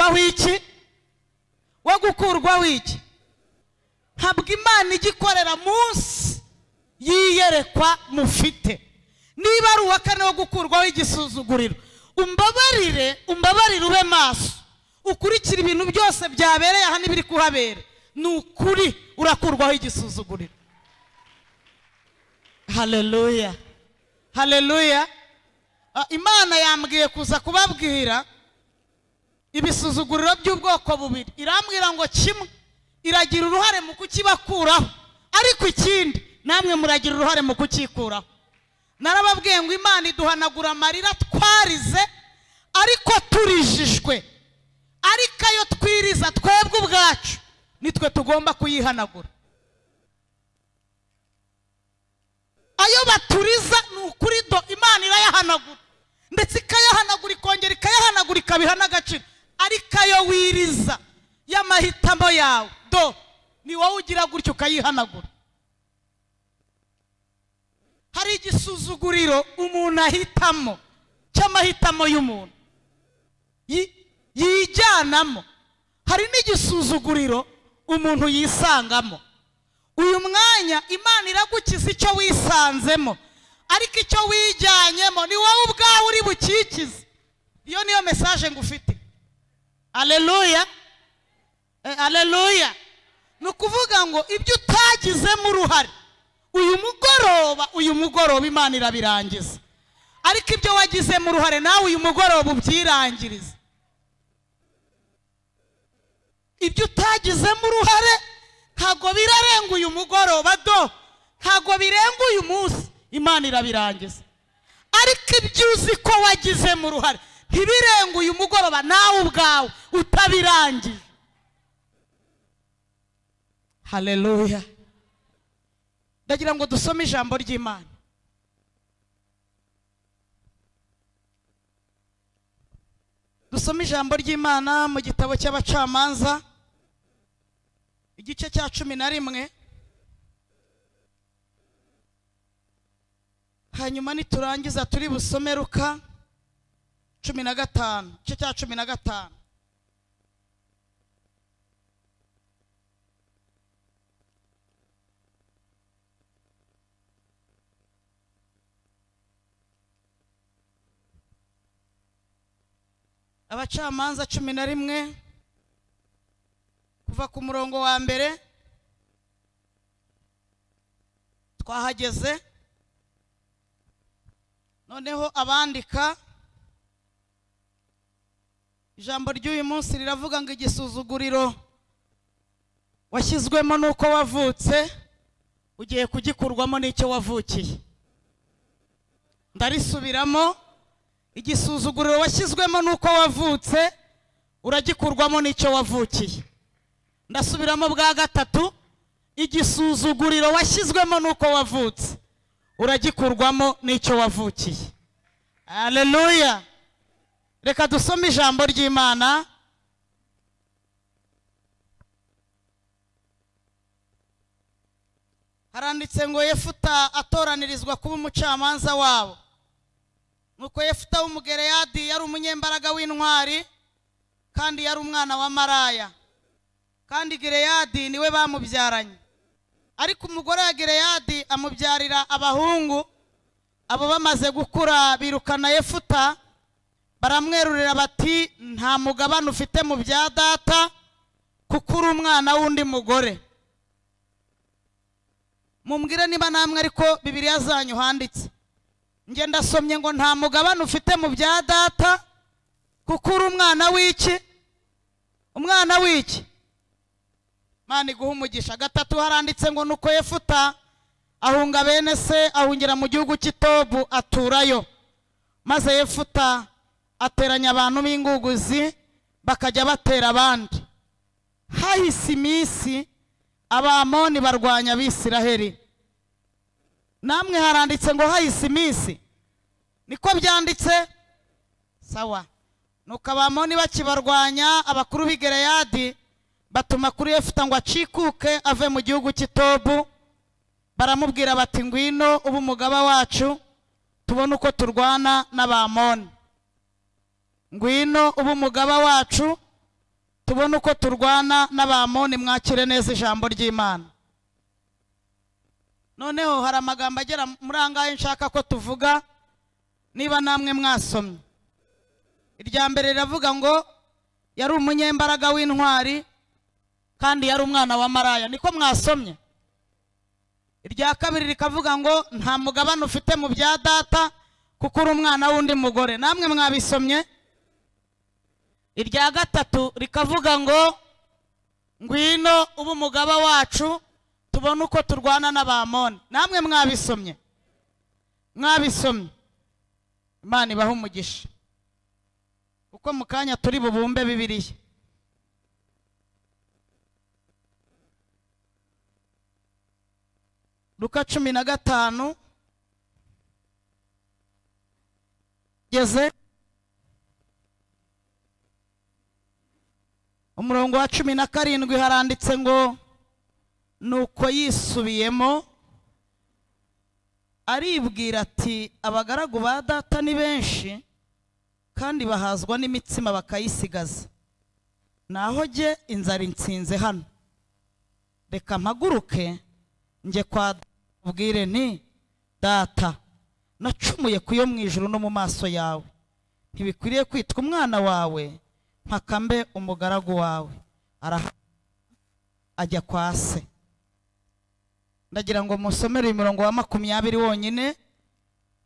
gukurwaho iki? Wo gukurwaho iki? Ntabwo Imana igikorera munsi yiyerekwa mufite. Niba ari uwa kane wo gukurwaho igisuzuguriro, umbabarire ube maso, ukurikira ibintu byose byabereye aha n'ibiri kuhabera. Ni ukuri urakurwaho igisuzuguriro. Haleluya, haleluya. Imana yambwiye kuza kubabwira ibisuzuguriro by'ubwoko bubiri. Irambwira ngo kimwe iragira uruhare mu kukibakuraho, ariko ikindi namwe muragira uruhare mu kukikuraho. Narababwiye ngo Imana iduhanagura amarira twarize ariko turijijwe, ariko ayo twiriza twebwe ubwacu nitwe tugomba kuyihanagura. Ayo baturiza ni ukuri do Imana irayahanagura, ndetse ikayahanagura ikongera ikayahanagura ikabiha n'agaciro. Ariko ayo wiriza y'amahitamo yawe do ni wowe ugira gutyo ukayihanagura. Hari igisuzuguriro umuntu ahitamo cy'amahitamo y'umuntu yijyanamo, hari n'igisuzuguriro umuntu yisangamo. Uyu mwanya Imana iragukiza icyo wisanzemo, ariko icyo wijyanyemo ni wowe ubwawe uri bukikize. Iyo niyo message ngufite. Haleluya, haleluya. Nukuvuga ngo ibyo utagizemo uruhare uyu mugoroba Imana irabirangiza, ariko ibyo wagizemo uruhare nawe uyu mugoroba ubyirangiriza. Ibyo utagizemo uruhare ntago birarenga uyu mugoroba do, ntago birenga uyu munsi, Imana irabirangiza. Ariko ibyo uzi ko wagizemo uruhare ntibirenga uyu mugoroba nawe ubwawe utabirangije. Haleluya. Ndagira ngo dusome ijambo ry'Imana. Dusome ijambo ry'Imana mu gitabo cy'Abacamanza igice cya 11. Hanyuma niturangiza turi busome Luka 15, igice cya 15. Abacamanza 11 kuva ku murongo wa mbere twahageze. Noneho abandika ijambo ry'uyu munsi riravuga ngo igisuzuguriro washyizwemo nuko wavutse ugiye kugikurwamo n'icyo wavukiye. Ndarisubiramo, igisuzuguriro washyizwemo nuko wavutse uragikurwamo n'icyo wavukiye. Ndasubiramo bwa gatatu, igisuzuguriro washyizwemo nuko wavutse uragikurwamo n'icyo wavukiye. Haleluya. Reka dusome ijambo ry'Imana. Haranditse ngo Yefuta atoranirizwa kuba umucamanza wabo. Nuko Yefuta w'Umugereyadi yari umunyembaraga w'intwari, kandi yari umwana wa Maraya, kandi Gereyadi niwe bamubyaranye. Ariko umugore wa Gereyadi amubyarira abahungu. Abo bamaze gukura birukana Yefuta, baramwerurira bati nta mugabane ufite mu bya data kuko uri umwana w'undi mugore. Mumbwire niba namwe ariko Bibiliya zanyu handitse. Nge ndasomye ngo nta mugabane ufite mu bya data kuko uri umwana w'iki? Umwana w'iki? Mana iguha umugisha. Gatatu haranditse ngo nuko Yefuta ahunga bene se ahungira mu gihugu cy'Itobu aturayo. Maze Yefuta ateranya abantu b'inguguzi bakajya batera abandi. Hahise iminsi Abamoni barwanya Abisiraheli. Namwe haranditse ngo hahise iminsi, niko byanditse? Sawa. Nuko Abamoni bakibarwanya, abakuru b'i Gereyadi batuma kuri Yefuta ngo acikuke ave mu gihugu cy'Itobu. Baramubwira bati ngwino ubu umugaba wacu tubone uko turwana n'Abamoni. Ngwino ubu umugaba wacu tubone uko turwana n'abamoni. Mwakire neza ijambo ry'Imana. Noneho hari amagambo agera muri angahe nshaka ko tuvuga, niba namwe mwasomye. Irya mbere riravuga ngo yari umunyembaraga w'intwari kandi yari umwana wa maraya. Niko mwasomye. Irya kabiri rikavuga ngo nta mugabane ufite mu bya data kuko uri umwana w'undi mugore. Namwe mwabisomye. Irya gatatu rikavuga ngo ngwino ubu umugaba wacu tubone uko turwana n'abamoni. Namwe mwabisomye. Mwabisomye. Imana ibahe umugisha. Uko mu kanya turi bubumbe Bibiliya. Luka 15 geze umurongo wa 17 haranditse ngo nuko yisubiyemo aribwira ati abagaragu ba data ni benshi kandi bahazwa n'imitsima bakayisigaza, naho jye inzara insinze hano. Reka mpaguruke nje kwa ubwire nti data, nacumuye kuyo mu ijuru no mu maso yawe, ntibikwiriye kwitwa umwana wawe, mpakambe umugaragu wawe. Ajya kwa se. Ndagira ngo musomere umurongo wa 20 wonyine,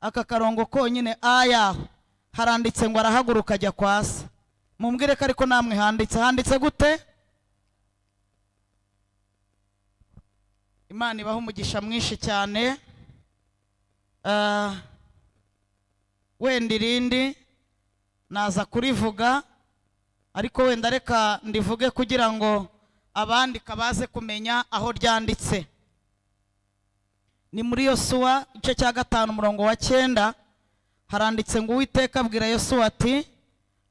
aka karongo konyine ayaho haranditse ngo arahaguruka ajya kwa se. Mumbwire ko ariko namwe handitse gute? Imana ibaho umugisha mwinshi cyane. Wenda irindi naza kurivuga, ariko wenda reka ndivuge kugira ngo abandi kabaze kumenya aho ryanditse. Ni muri Yosuwa igice cya 5 umurongo wa 9 haranditse ngo Uwiteka abwira Yosuwa ati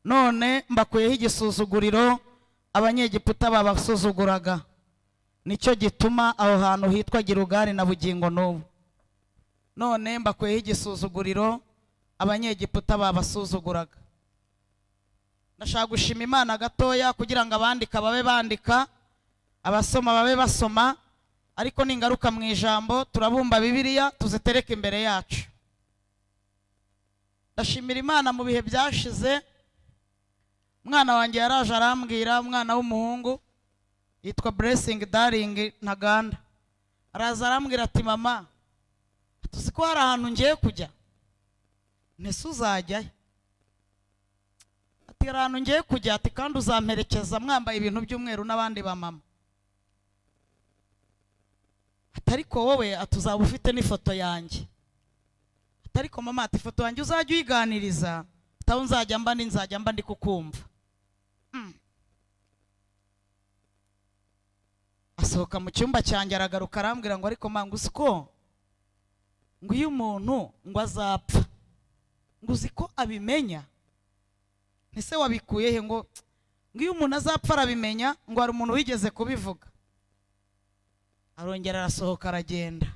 none mbakuyeho igisuzuguriro abanyegiputa babasuzuguraga, nicyo gituma aho hantu hitwa Gilugari na bugingo n'ubu. None mbakuyeho igisuzuguriro abanyegiputa babasuzuguraga. Nashaka gushima Imana gatoya kugira ngo abandika babe bandika, abasoma babe basoma, ariko ningaruka mu ijambo turabumba Bibiliya tuzitereka imbere yacu. Ndashimira Imana mu bihe byashize, umwana wanjye yaraje arambwira, umwana w'umuhungu yitwa Blessing Darling Ntaganda. Araza arambwira ati mama, tuzi ko hari ahantu ngiye kujya, ntese uzajyayo? Ati hari ahantu ngiye kujya, ati kandi uzamperekeza mwambaye ibintu by'umweru n'abandi ba mama. Atariko wowe atuzaba ufite n'ifoto yanjye. Atariko mama, ati ifoto yanjye uzajya uyiganiriza, tawo nzajya mba ndi kukumva. Asohoka mu cyumba cyanjye aragaruka arambwira ngo ariko manga uzi ko ngo iyo umuntu ngo azapfa ngo uzi ko abimenya? Ntese wabikuye he? Ngo iyo umuntu azapfa arabimenya, ngo hari umuntu wigeze kubivuga. Arongera arasohoka aragenda,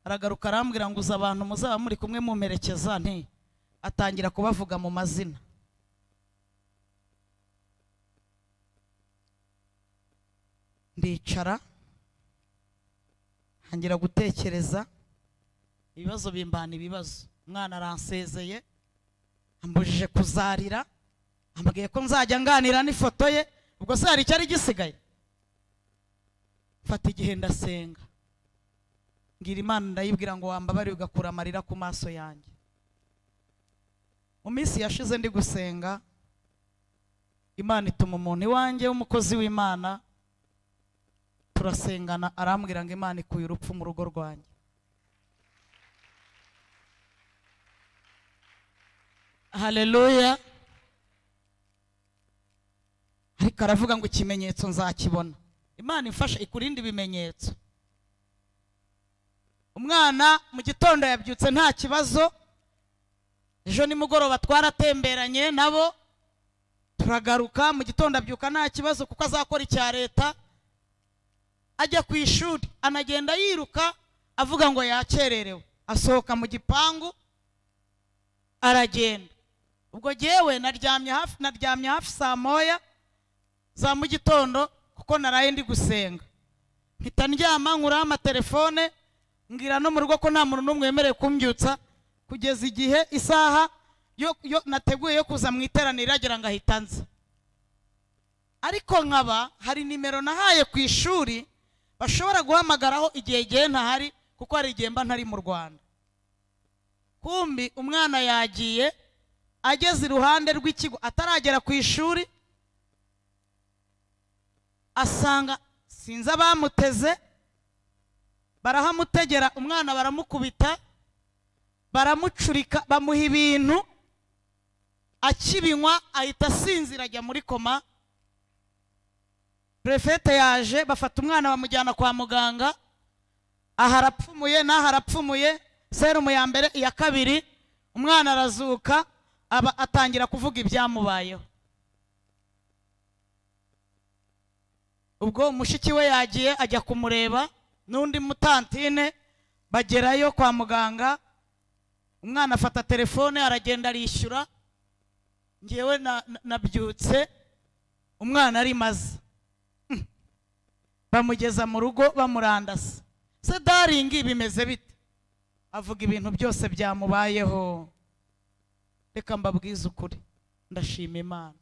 aragaruka arambwira ngo uzi abantu muzaba muri kumwe mumperekeza nti? Atangira kubavuga mu mazina. Ndicara ntangira gutekereza, ibibazo bimbana ibibazo. Umwana aransezeye, ambujije kuzarira, ambwiye ko nzajya nganira n'ifoto ye. Ubwo se hari icyari gisigaye? Fata igihe ndasenga, ngira Imana ndayibwira ngo wambabari ugakura amarira ku maso yanjye. Mu minsi yashize ndi gusenga, Imana ituma umuntu iwanjye w'umukozi w'Imana, turasengana, arambwira ngo Imana ikuye urupfu mu rugo rwanjye. Haleluya. Ariko aravuga ngo ikimenyetso nzakibona. Imana ifasha ikurinde ibimenyetso. Umwana mu gitondo yabyutse nta kibazo, ejo nimugoroba twaratemberanye nabo turagaruka, mu gitondo abyuka nta kibazo kuko azakora icya leta. Ajya ku ishuri anagenda yiruka avuga ngo yakererewe, asohoka mu gipangu aragenda. ubwo jewe naryamye hafi saa moya za mu gitondo kuko naraye ndi gusenga, mpita ndyama nkura amatelefone ngira no mu rugo ko nta muntu n'umwe yemereye kumbyutsa kugeza igihe isaha yo nateguye yo kuza mu iteraniro iragera ngahita nza. Ariko nkaba hari nimero nahaye ku ishuri bashobora guhamagaraho igihe ntahari kuko hari igihe mba ntari mu Rwanda. Kumbi umwana yagiye ageze iruhande rw'ikigo ataragera ku ishuri, asanga sinzi abamuteze, barahamutegera umwana baramukubita, baramucurika, bamuha ibintu, akibinywa ahita asinzira ajya muri koma. Prefete yaje bafata umwana bamujyana kwa muganga, aha arapfumuye n'aha arapfumuye, serumu ya mbere iya kabiri, umwana arazuka aba atangira kuvuga ibyamubayeho. Ubwo mushiki we yagiye ajya kumureba n'undi mutantine, bagerayo kwa muganga, umwana afata telefone aragenda arishyura, ngewe nabyutse umwana ari maze. Bamugeza mu rugo bamurandasa. Se daringi bimeze bite? Avuga ibintu byose byamubayeho. Reka mbabwize ukuri, ndashima Imana.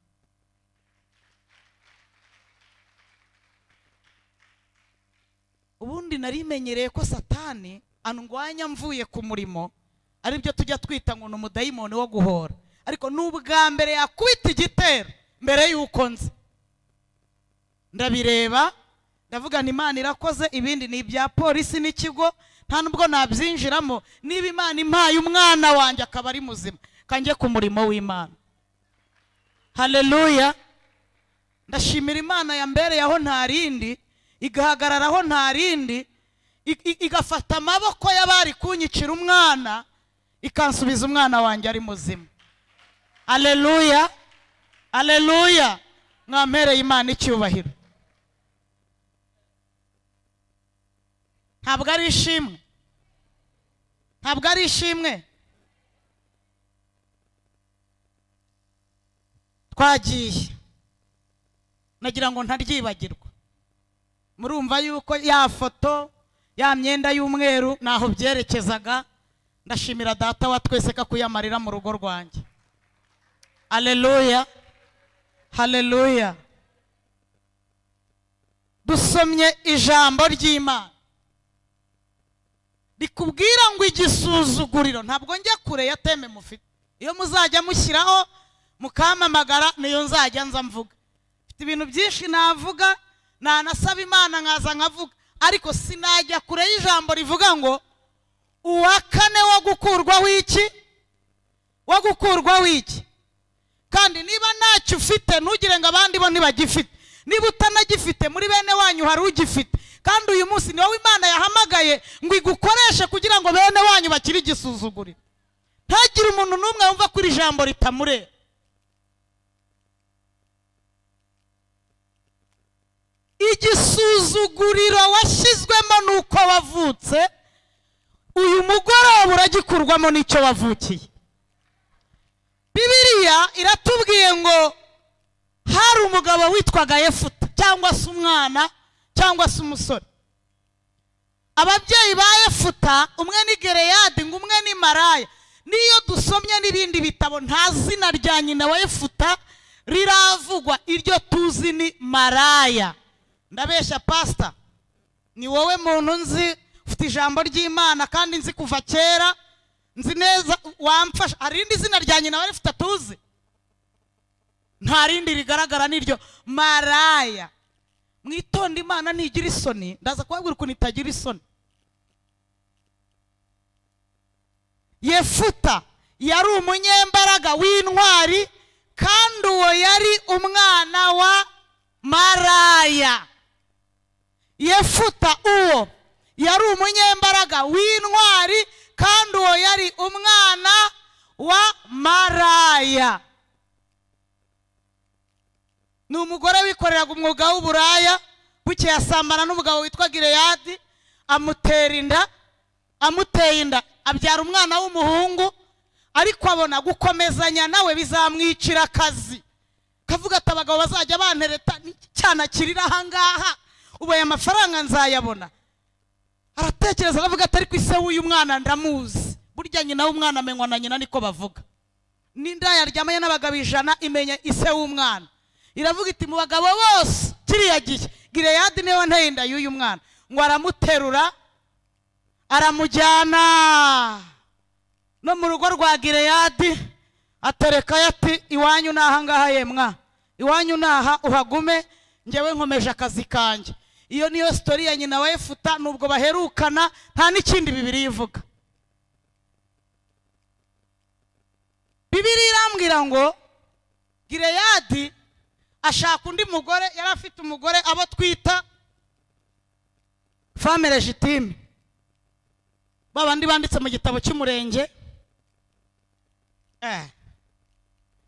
Ubundi narimenyereye ko Satani andwanya mvuye ku murimo, ari byo tujya twita ngo n'umudayimoni wo guhora. Ariko n'ubwa mbere yakubita igitero mbere yuko nzi, ndabireba ndavuga ni Imana irakoze, ibindi ni ibya polisi n'ikigo nta nubwo nabyinjiramo. Niba Imana impaye umwana wanjye akaba ari muzima, kanjye ku murimo w'Imana. Haleluya. Ndashimira Imana yambereye aho ntarindi, igahagararaho ntarindi, igafata amaboko y'abari kunyicira umwana ikansubiza umwana wanjye ari muzima. Haleluya. Haleluya. Mwampereye Imana icyubahiro. Ntabwo ari ishimwe, ntabwo ari ishimwe. Twagiye nagira ngo ntaryibagirwa. Murumva yuko ya foto ya myenda y'umweru naho byerekezaga. Ndashimira data wa twese ka kuyamarira mu rugo rwanjye. Haleluya. Haleluya. Dusomye ijambo ry'Imana rikubwira ngo igisuzuguriro, ntabwo njya kure ya teme mufite, iyo muzajya mushyiraho mukamamagara niyo nzajya nza mvuga. Mfite ibintu byinshi navuga, nanasaba Imana nkaza nkavuga, ariko sinajya kure y'ijambo rivuga ngo uwa kane wo gukurwaho iki, wo gukurwaho iki. Kandi niba ntacyo ufite ntugire ngo abandi bo ntibagifite. Niba utanagifite muri bene wanyu hari ugifite, kandi uyu munsi ni wowe Imana yahamagaye ngo igukoreshe kugira ngo bene wanyu bakiri igisuzuguriro. Ntagire umuntu n'umwe wumva ko iri jambo ritamureba. Igisuzuguriro washyizwemo nuko wavutse, uyu mugoroba uragikurwamo n'icyo wavukiye. Bibiliya iratubwiye ngo hari umugabo witwaga Yefuta, cyangwa se umwana cyangwa se umusore. Ababyeyi ba Yefuta, umwe ni Gereyadi ngo umwe ni Maraya. Niyo dusomye n'ibindi bitabo nta zina rya nyina wa Yefuta riravugwa, iryo tuzi ni Maraya. Ndabesha pastor? Ni wowe muntu nzi ufite ijambo ry'Imana kandi nzi kuva kera, nzi neza wamfasha. Hari irindi zina rya nyina wa Yefuta tuzi? Nta rindi rigaragara niryo Maraya. Mwitonde, Imana ntigira isoni. Ndaza kubabwira ukuntu itagira isoni. Yefuta yari umunyembaraga w'intwari, kandi uwo yari umwana wa Maraya. Yefuta uwo yari umunyembaraga w'intwari, kandi uwo yari umwana wa Maraya. Ni umugore wikoreraga umwuga w'uburaya, bukeye asambana n'umugabo witwa Gereyadi, amuteye inda, abyara umwana w'umuhungu. ariko abona gukomezanya nawe bizamwicira akazi. Kavuga ati abagabo bazajya bantereta cyana kirira ahangaha ubu aya mafaranga nzayabona. Aratekereza aravuga ati ariko ise w'uyu mwana ndamuzi, burya nyina w'umwana amenywa na nyina niko bavuga. N'inda yaryamanye n'abagabo 100 imenye ise w'umwana. Iravuga iti mu bagabo bose kiriya gihe Gileyadi niwe nteye inda y'uyu mwana, ngo aramuterura aramujyana no mu rugo rwa Gileyadi atereka yati iwanyu nahangaha yemwa, iwanyu naha uhagume ngewe nkomeje akazi kanje. Iyo niyo story ya nyina wa Yefuta, nubwo baherukana nta n'ikindi Bibiliya ivuga. Bibiliya irambwira ngo Gileyadi ashaka undi mugore, yari afite umugore abo twita femme légitime, babandi banditse mu gitabo cy'umurenge.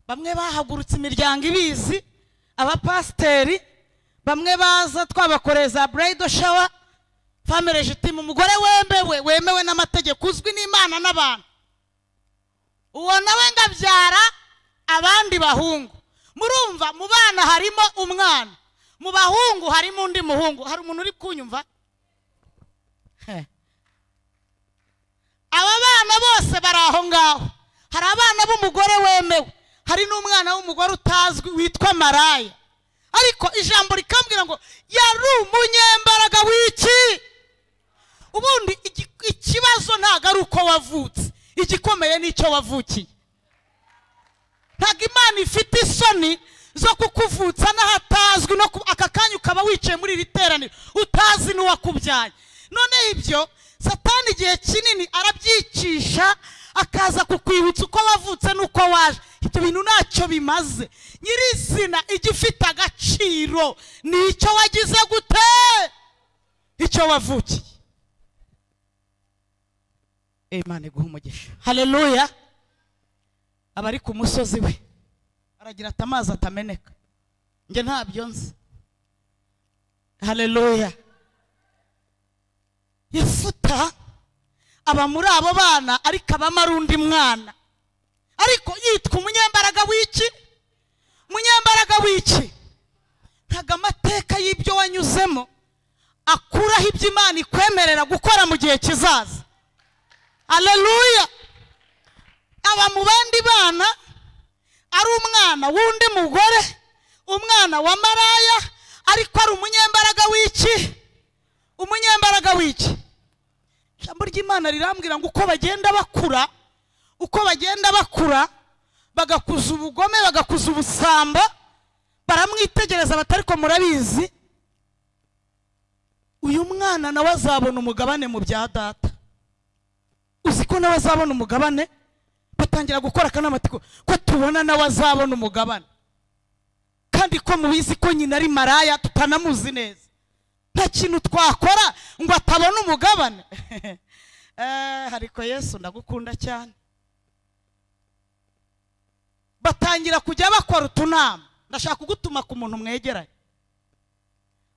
Bamwe bahagurutse imiryango ibizi, abapasteri bamwe baza twabakoreza bridal shower, femme légitime, umugore wemewe n'amategeko, uzwi n'Imana n'abantu. Uwo nawe ngabyara abandi bahungu. Murumva mu bana harimo umwana, mu bahungu harimo undi muhungu. Hari umuntu uri kunyumva? Aba bana bose bari aho ngaho. Hari abana b'umugore wemewe, hari n'umwana w'umugore utazwi witwa maraya. Ariko ijambo rikambwira ngo yari umunyembaraga w'iki. Ubundi ikibazo ntago ari uko wavutse, igikomeye n'icyo wavukiye. Ntago Imana ifite isoni zo kukuvutsa n'ahatazwi, no aka kanya ukaba wicaye muri iri teraniro utazi n'uwakubyaye. None ibyo Satani igihe kinini arabyicisha, akaza kukwibutsa uko wavutse n'uko waje. Ibyo bintu ntacyo bimaze. Nyirizina igifite agaciro ni icyo wagize gute, icyo wavukiye. Imana iguhe umugisha. Haleluya. Abari ku musozi we aragira ati amazi atameneka, nge ntabyo nzi. Haleluya. Yefuta aba muri abo bana, ariko abamara undi mwana, ariko yitwa umunyembaraga w'iki. Umunyembaraga w'iki? Ntago amateka y'ibyo wanyuzemo akuraho ibyo Imana ikwemerera gukora mu gihe kizaza. Haleluya. Aba mu bandi bana ari umwana w'undi mugore, umwana wa maraya, ariko ari umunyembaraga w'iki. Umunyembaraga w'iki? Ijambo ry'Imana rirambwira ngo uko bagenda bakura, bagakuza ubugome, bagakuza ubusamba, baramwitegereza batari ko murabizi uyu mwana nawe azabona umugabane mu bya data. Uziko nawe azabona umugabane. Batangira gukora akanamatiko ko tubona nawe azabona umugabane, kandi ko mubizi ko nyina ari maraya tutanamuzi neza. Nta kintu twakora ngo atabona umugabane. Ariko Yesu ndagukunda cyane. Batangira kujya bakora utunama. Ndashaka kugutuma ku muntu mwegeranye.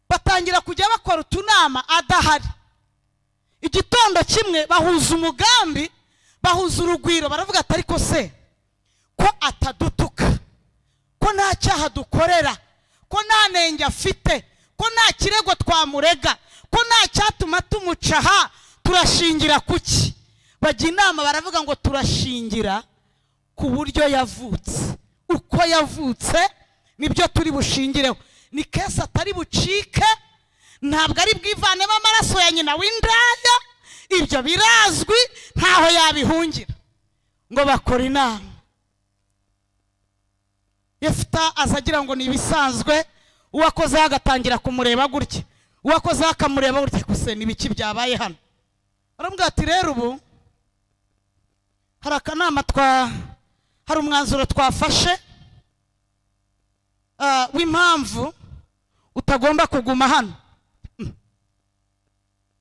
Batangira kujya bakora utunama adahari. Igitondo kimwe bahuza umugambi, bahuza urugwiro, baravuga ati ariko se ko atadutuka, ko nta cyaha dukorera, ko nta nenge afite, ko nta kirego twamurega, ko nta cyatuma tumucaha, turashingira kuki? Bajya inama baravuga ngo turashingira ku buryo yavutse. Uko yavutse nibyo turi bushingireho. Ni kesa atari bucike, ntabwo ari bwivanemo amaraso ya nyina w'indaya. Ibyo birazwi, ntaho yabihungira. Ngo bakora inama. Yefuta azagira ngo ni ibisanzwe, uwakoze agatangira kumureba gutya, uwakoze akamureba gutya, kuse nibiki byabaye hano. Arambwira ati rero ubu hari akanama hari umwanzuro twafashe w'impamvu utagomba kuguma hano.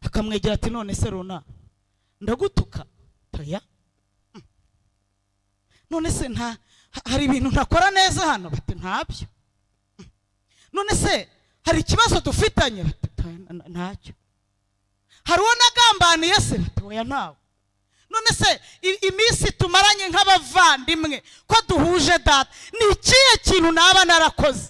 Akamwegera ati none se runa ndagutuka? Toya. None se hari ibintu ntakora neza hano? Bati ntabyo. None se hari ikibazo dufitanye? Bati ntacyo. Hari uwo nagambaniye se? Bati oya ntawe. none se iminsi tumaranye nk'abavandimwe ko duhuje data, ni ikihe kintu naba narakoze?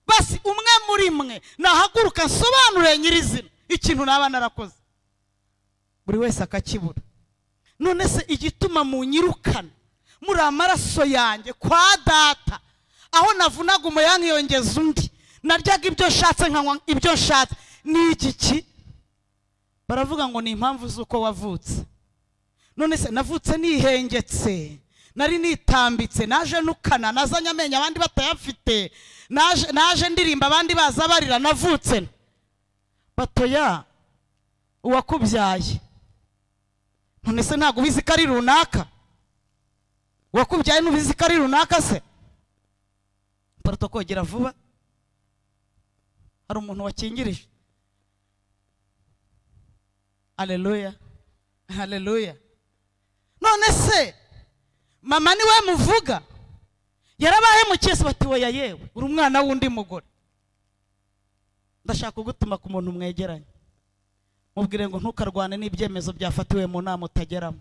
Basi umwe muri mwe nahaguruka nsobanure nyirizina ikintu naba narakoze, buri wese akakibura. None se igituma munyirukana muri amaraso yanjye kwa data, aho navunaga umuyanka yongeza undi, naryaga ibyo nshatse nkanywa ibyo nshatse, ni igiki? Baravuga ngo ni impamvu z'uko wavutse. None se navutse nihengetse, nari nitambitse, naje nukana, nazanye amenyo abandi batayafite, naje ndirimba abandi baza barira, navutse batoya uwakubyaye. None se ntago ubizi ko ari runaka? Uwakubyaye nubizi ko ari runaka se? Protokogera vuba, hari umuntu wakingirije. Haleluya, haleluya. None se mama niwe muvuga, yarabahe mukese bati oya yewe uri umwana wundi mugore. Ndashaka kugutuma ku muntu mwegeranye, mubwire ngo ntukarwane n'ibyemezo byafatiwe mu nama utageramo.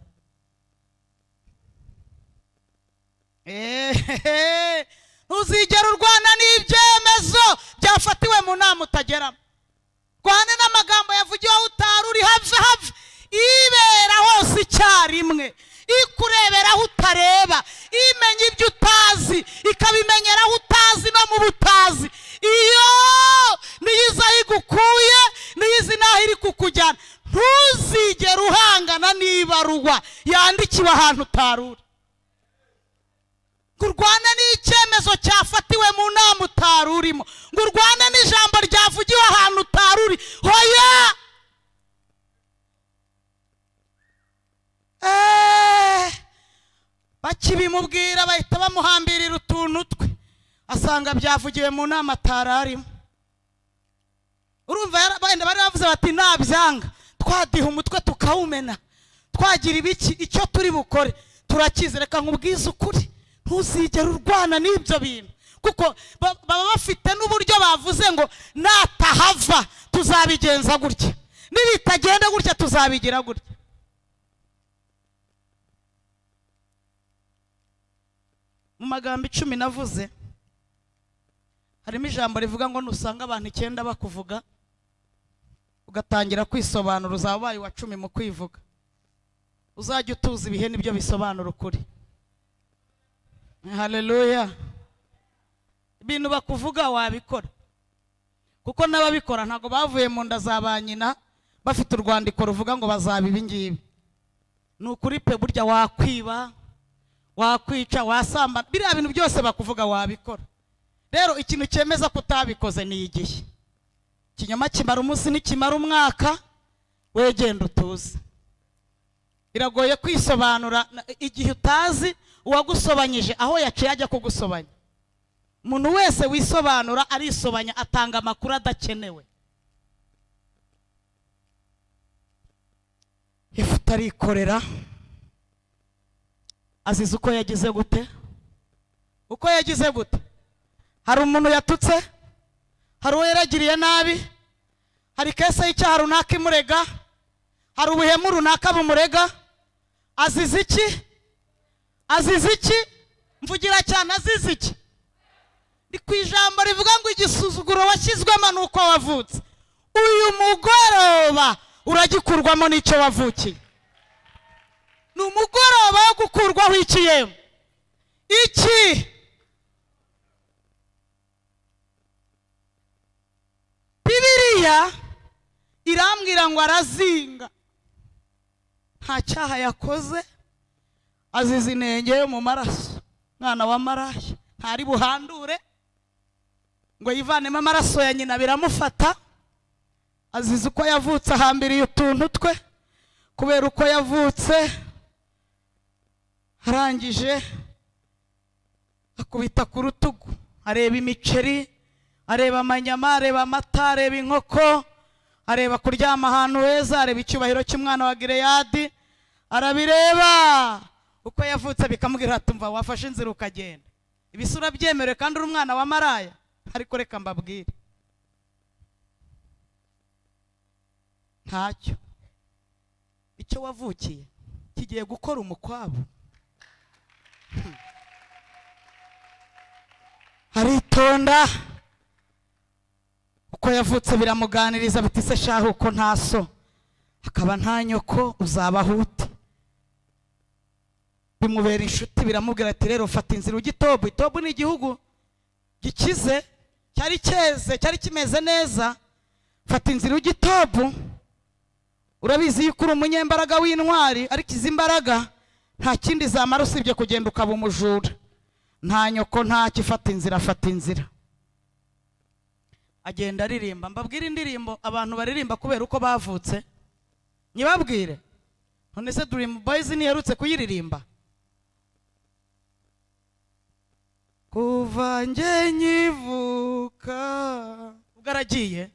Ntuzigera urwana n'ibyemezo byafatiwe mu nama utageramo. Rwane n'amagambo yavugiwe aho utari uri, have ibera hose icyarimwe, ikurebera aho utareba, imenya ibyo utazi ikabimenyera aho utazi no mu butazi. Iyo niyiza igukuye, niyizi naho iri kukujyana. Ntuzigera uhangana n'ibaruwa yandikiwe ahantu utaruri. Ngurwana n'icyemezo cyafatiwe mu nama utarurimo, ngurwana n'ijambo ryavugiwe ahantu utaruri. Hoya bakibimubwira bahita bamuhambirira utuntu twe, asanga byavugiwe mu nama atararimo. Urumva bari bavuze bati nabyanga twadiha umutwe tukawumena, twagira ibiki, icyo turi bukore turakize. Reka nkubwize ukuri, ntuzigera urwana n'ibyo bintu, kuko baba bafite n'uburyo bavuze ngo natahava tuzabigenza gutya, nibitagenda gutya tuzabigira gutya. Mu magambo 10 navuze harimo ijambo rivuga ngo nusanga abantu 9 bakuvuga ugatangira kwisobanura, uzabaye wa 10 mu kwivuga. Uzajya utuza ibihe nibyo bisobanura ukuri. Haleluya. Ibintu bakuvuga wabikora, kuko n'ababikora ntago bavuye mu nda za banyina bafite urwandiko ruvuga ngo bazaba ibingibi. Ni ukuri pe, burya wakwiba, wakwica, wasamba, biriya bintu byose bakuvuga wabikora. Rero ikintu cyemeza kutabikoze ni igihe. Kinyoma kimara umunsi nikimara umwaka, wegenda utuze. Biragoye kwisobanura igihe utazi uwagusobanyije aho yaciye ajya kugusobanya. Umuntu wese wisobanura arisobanya, atanga amakuru adakenewe. Yefuta arikorera, azize uko yagize gute, uko yagize gute. Hari umuntu yatutse, hari uwo yaragiriye nabi, hari kese y'icyaha runaka imurega, hari ubuhemu runaka bumurega. Azize iki? Azize iki? Mvugira cyane, azize iki? Ni ku ijambo rivuga ngo igisuzuguro washyizwemo nuko wavutse. Uyu mugoroba uragikurwamo n'icyo wavukiye. Ni umugoroba wo gukurwaho iki yemwe? Iki? Bibiliya irambwira ngo arazinga, nta cyaha yakoze, azize inenge yo mu maraso. Mwana wa maraya ntari buhandure ngo yivanemo amaraso ya nyina, biramufata. Azize uko yavutse, ahambiriye utuntu twe kubera uko yavutse. Arangije akubita ku rutugu, areba imiceri, areba amanyama, areba amata, areba inkoko, areba kuryama ahantu heza, areba icyubahiro cy'umwana wa Gileyadi, arabireba. Uko yavutse bikamubwira ati umva wafashe inzira ukagenda. Ibisura byemerewe kandi uri umwana wa maraya. Ariko reka mbabwire, ntacyo icyo wavukiye kigiye gukora umukwabo. Aritonda uko yavutse biramuganiriza biti se shaho uko nta so akaba nta nyoko uzabahute. Bimubera inshuti biramubwira ati rero fata inzira ugitobo. Itobo ni igihugu gikize cyari kimeze neza. Fata inzira ugitobo. Urabizi yuko uri umunyembaraga w'intwari ariko izi mbaraga nta kindi zamara usibye kugenda ukaba umujura. Nta nyoko nta kifata inzira, afata inzira. Agenda aririmba. Mbabwira indirimbo abantu baririmba kubera uko bavutse. Nyibabwire. None se Dream Boys ntiherutse kuyiririmba? Kuva nge nyivuka ugaragiye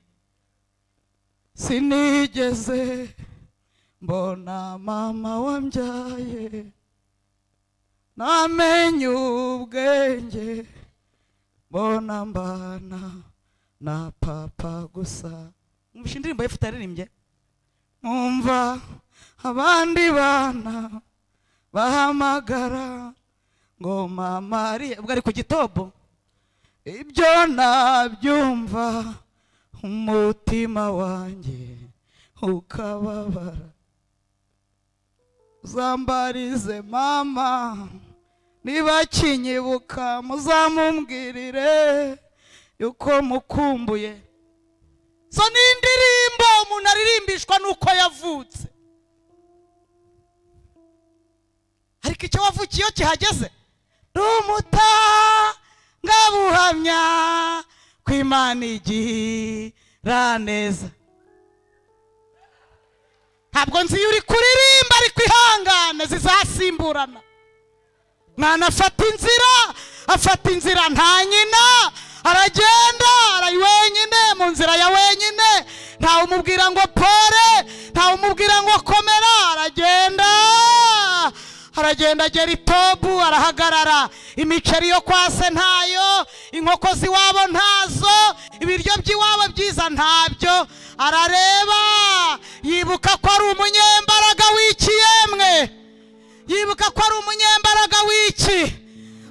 sinigeze mbona mama wambyaye, namenye ubwenge mbona mbana na papa gusa. Umvisha indirimbo yifite aririmbye. Mwumva abandi bana bahamagara ngo mama ari ubwo ari ku gitobo. Ibyo nabyumva umutima wanjye ukababara. Uzambarize mama niba kinyibuka, muzamumbwirire yuko mukumbuye. So ni indirimbo umuntu aririmbishwa nuko yavutse. Ariko icyo wavukiye kihageze rumuta ngabuhamya kw'Imana igira neza. Ntabwo nzi uri kuririmba ariko ihangane zizasimburana. Mwana afata inzira nta nyina, aragenda ari wenyine mu nzira ya wenyine. Ntawe umubwira ngo pore, ntawe umubwira ngo komera. Aragenda agera itobu, arahagarara. Imiceri yo kwase ntayo, inkoko ziwabo ntazo, ibiryo by'iwabo byiza ntabyo. Arareba yibuka ko ari umunyembaraga w'iki yemwe, yibuka ko ari umunyembaraga w'iki.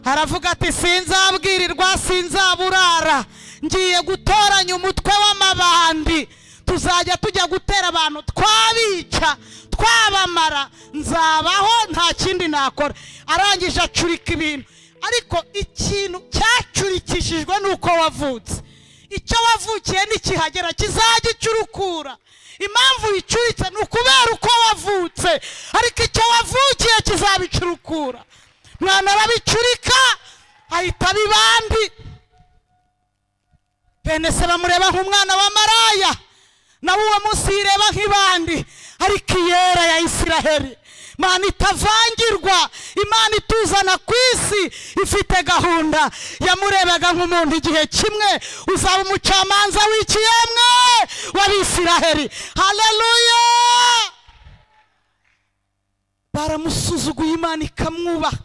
Aravuga ati sinzabwirirwa sinzaburara, ngiye gutoranya umutwe w'amabandi, tuzajya tujya gutera abantu twabica twabamara, nzabaho nta kindi nakora. Arangije acurika ibintu. Ariko ikintu cyacurikishijwe nuko wavutse. Icyo wavukiye nikihagera kizagicurukura. Impamvu yicuritse nukubera uko wavutse, ariko icyo wavukiye kizabicurukura. Mwana arabicurika ahita bibandi. Bene se bamureba nk'umwana wa maraya, nawe uwo munsi yireba nk'ibandi. Ariko iyera ya Isiraheli, Imana itavangirwa, Imana ituzana ku isi ifite gahunda. Yamurebaga nk'umuntu igihe kimwe, uzaba umucamanza w'iki yemwe w'Abisiraheli. Haleluya! Baramusuzuguye, Imana ikamwubaha.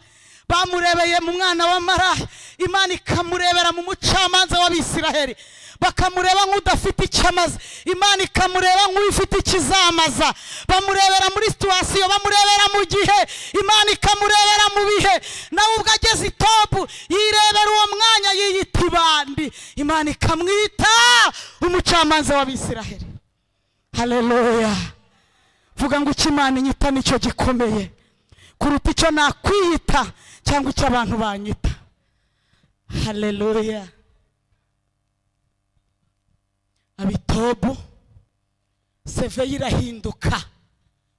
Bamurebeye mu mwana wa maraya, Imana ikamurebera mu mucamanza w'Abisiraheli. Bakamureba nk'udafite icyamaze, Imana ikamureba nk'ufite ikizamaza. Bamurebera muri situasiyo, bamurebera mu gihe, Imana ikamurebera mu bihe. Nawe ubwo ageze itobu yirebera uwo mwanya yiyita ibandi, Imana ikamwita umucamanza w'Abisiraheli. Haleluya! Vuga ngo icyo Imana inyita nicyo gikomeye kuruta icyo nakwiyita cyangwa icyo abantu banyita. Haleluya! Abitobu seve irahinduka,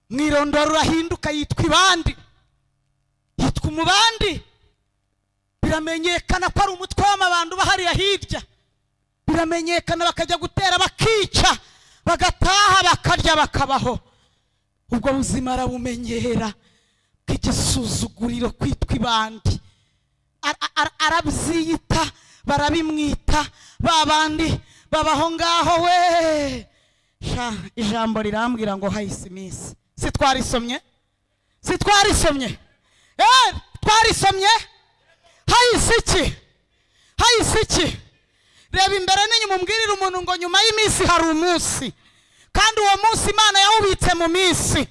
mwirondoro urahinduka, yitwa ibandi, yitwa umubandi. Biramenyekana ko ari umutwe w'amabandi bahariya hirya. Biramenyekana bakajya gutera bakica, bagataha bakarya bakabaho. Ubwo buzima arabumenyera bw'igisuzuguriro kwitwa ibandi. Arabyiyita, barabimwita, babandi babaho ngaho we. Ijambo rirambwira ngo hahise iminsi. Sitwarisomye? Twarisomye? Hahise iki? Reba imbere n'inyuma umbwirire umuntu ngo nyuma y'iminsi hari umunsi, kandi uwo munsi Imana yawubitse mu minsi.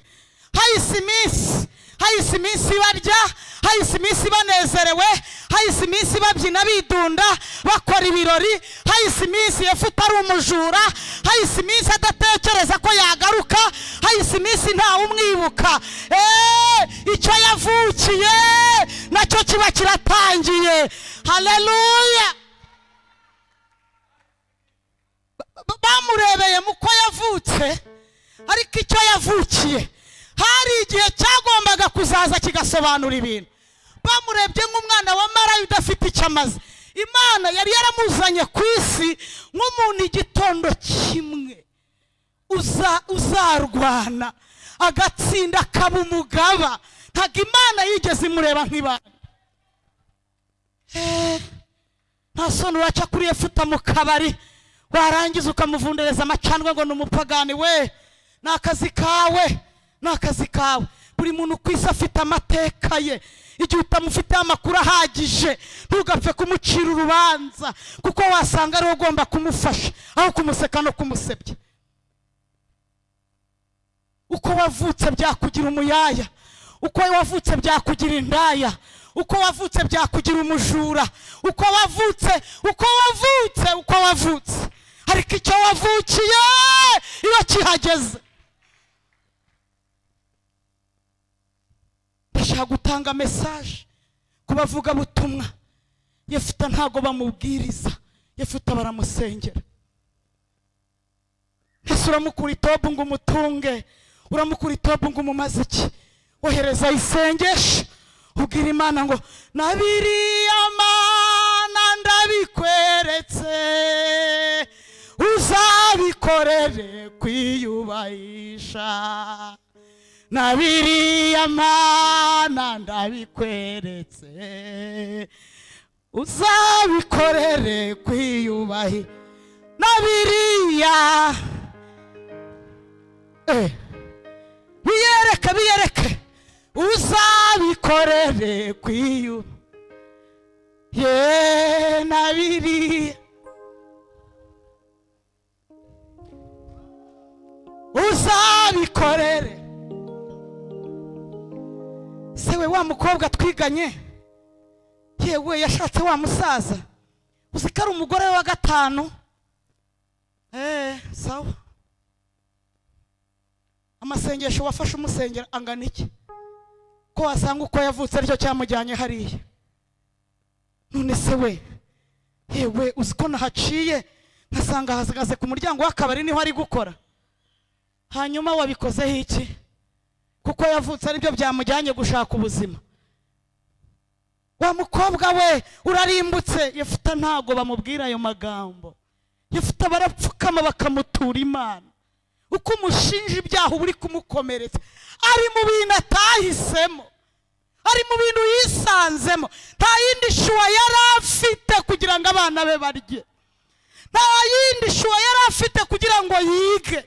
Hahise iminsi, hahise iminsi barya, hahise iminsi banezerewe, hahise iminsi babyina bidunda bakora ibirori, hahise iminsi Yefuta ari umujura, hahise iminsi adatekereza ko yagaruka, hahise iminsi ntawe umwibuka. Icyo yavukiye nacyo kiba kiratangiye. Haleluya. Bamurebeye muko yavutse, ariko icyo yavukiye hari igihe cyagombaga kuzaza kigasobanura ibintu. Bamurebye nk'umwana wa Marayo udafite icyo amaze. Imana yari yaramuzanye ku isi nk'umuntu igitondo kimwe uzarwana agatsinda akaba umugaba. Ntabwo Imana yigeze imureba nk'ibanga. Nta soni uraca kuri Yefuta mu kabari warangiza ukamuvundereza amacandwe ngo ni umupagani. We ni akazi kawe, ni akazi kawe. Buri muntu ku isi afite amateka ye. Igihe utamufiteho amakuru ahagije ntugapfe kumucira urubanza, kuko wasanga ariwe ugomba kumufasha aho kumuseka no kumusebya. Uko wavutse byakugira umuyaya, uko wavutse byakugira indaya, uko wavutse byakugira umujura, uko wavutse ariko icyo wavukiye iyo kihageze. Ndashaka gutanga message kubavuga butumwa. Yefuta ntago bamubwiriza, Yefuta baramusengera. Ese uramukura itobu ngo umutunge, uramukura itobu ngo umumaze iki? Ohereza isengesho ubwira Imana ngo nabiriya Mana ndabikweretse, uzabikorere kwiyubahisha. Nabiriya Mana ndabikweretse, uzabikorere kwiyubahisha. Nabiriya biyereke uzabikorere kwiyubahisha. Nabiriya uzabikorere. Sewe wa mukobwa twiganye, yewe yashatse wa musaza, uzikara umugore wa gatanu. Sawa, amasengesho wafashe umusengera angana iki? Ko wasanga uko yavutse aricyo cyamujyanye hariya. None se we, yewe uziko nahaciye nkasanga hasigaze ku muryango w'akabari niho ari gukora. Hanyuma wabikozeho iki? Kuko yavutse aribyo byamujyanye gushaka ubuzima. Wa mukobwa we urarimbutse. Yefuta ntago bamubwira ayo magambo. Yefuta barapfukama bakamutura Imana. Uko umushinja ibyaha uri kumukomeretsa, ari mu bintu atahisemo, ari mu bintu yisanzemo. Nta yindi shuwa yari afite kugira ngo abana be barye, nta yindi shuwa yari afite kugira ngo yige,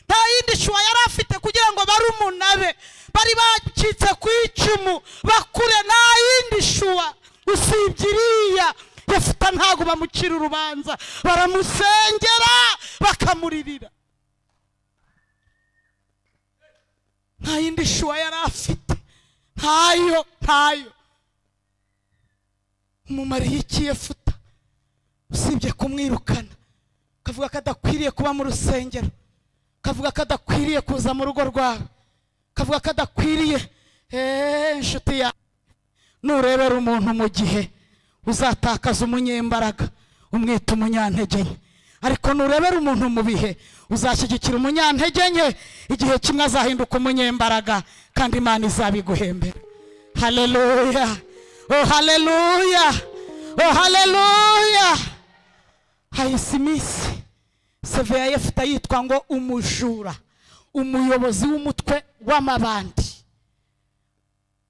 nta yindi shuwa yari afite kugira ngo barumuna be bari bacitse ku icumu bakure. Nta yindi shuwa usibye iriya. Yefuta ntago bamucira urubanza, baramusengera bakamuririra. Nta yindi shuwa yari afite, ntayo. Umumariye iki Yefuta usibye kumwirukana, kavuga ko adakwiriye kuba mu rusengero, kavuga ko adakwiriye kuza mu rugo rwawe, kavuga ko adakwiriye. Inshuti ya nurebera umuntu mu gihe uzatakaza umunyembaraga umwita umunyantege nke, ariko nurebera umuntu mu bihe uzashyigikira umunyantege nke. Igihe kimwe azahinduka umunyembaraga kandi Imana izabiguhembera. Haleluya, oh haleluya, oh haleluya. Hahise iminsi seve ya Yefuta yitwa ngo umujura, umuyobozi w'umutwe w'amabandi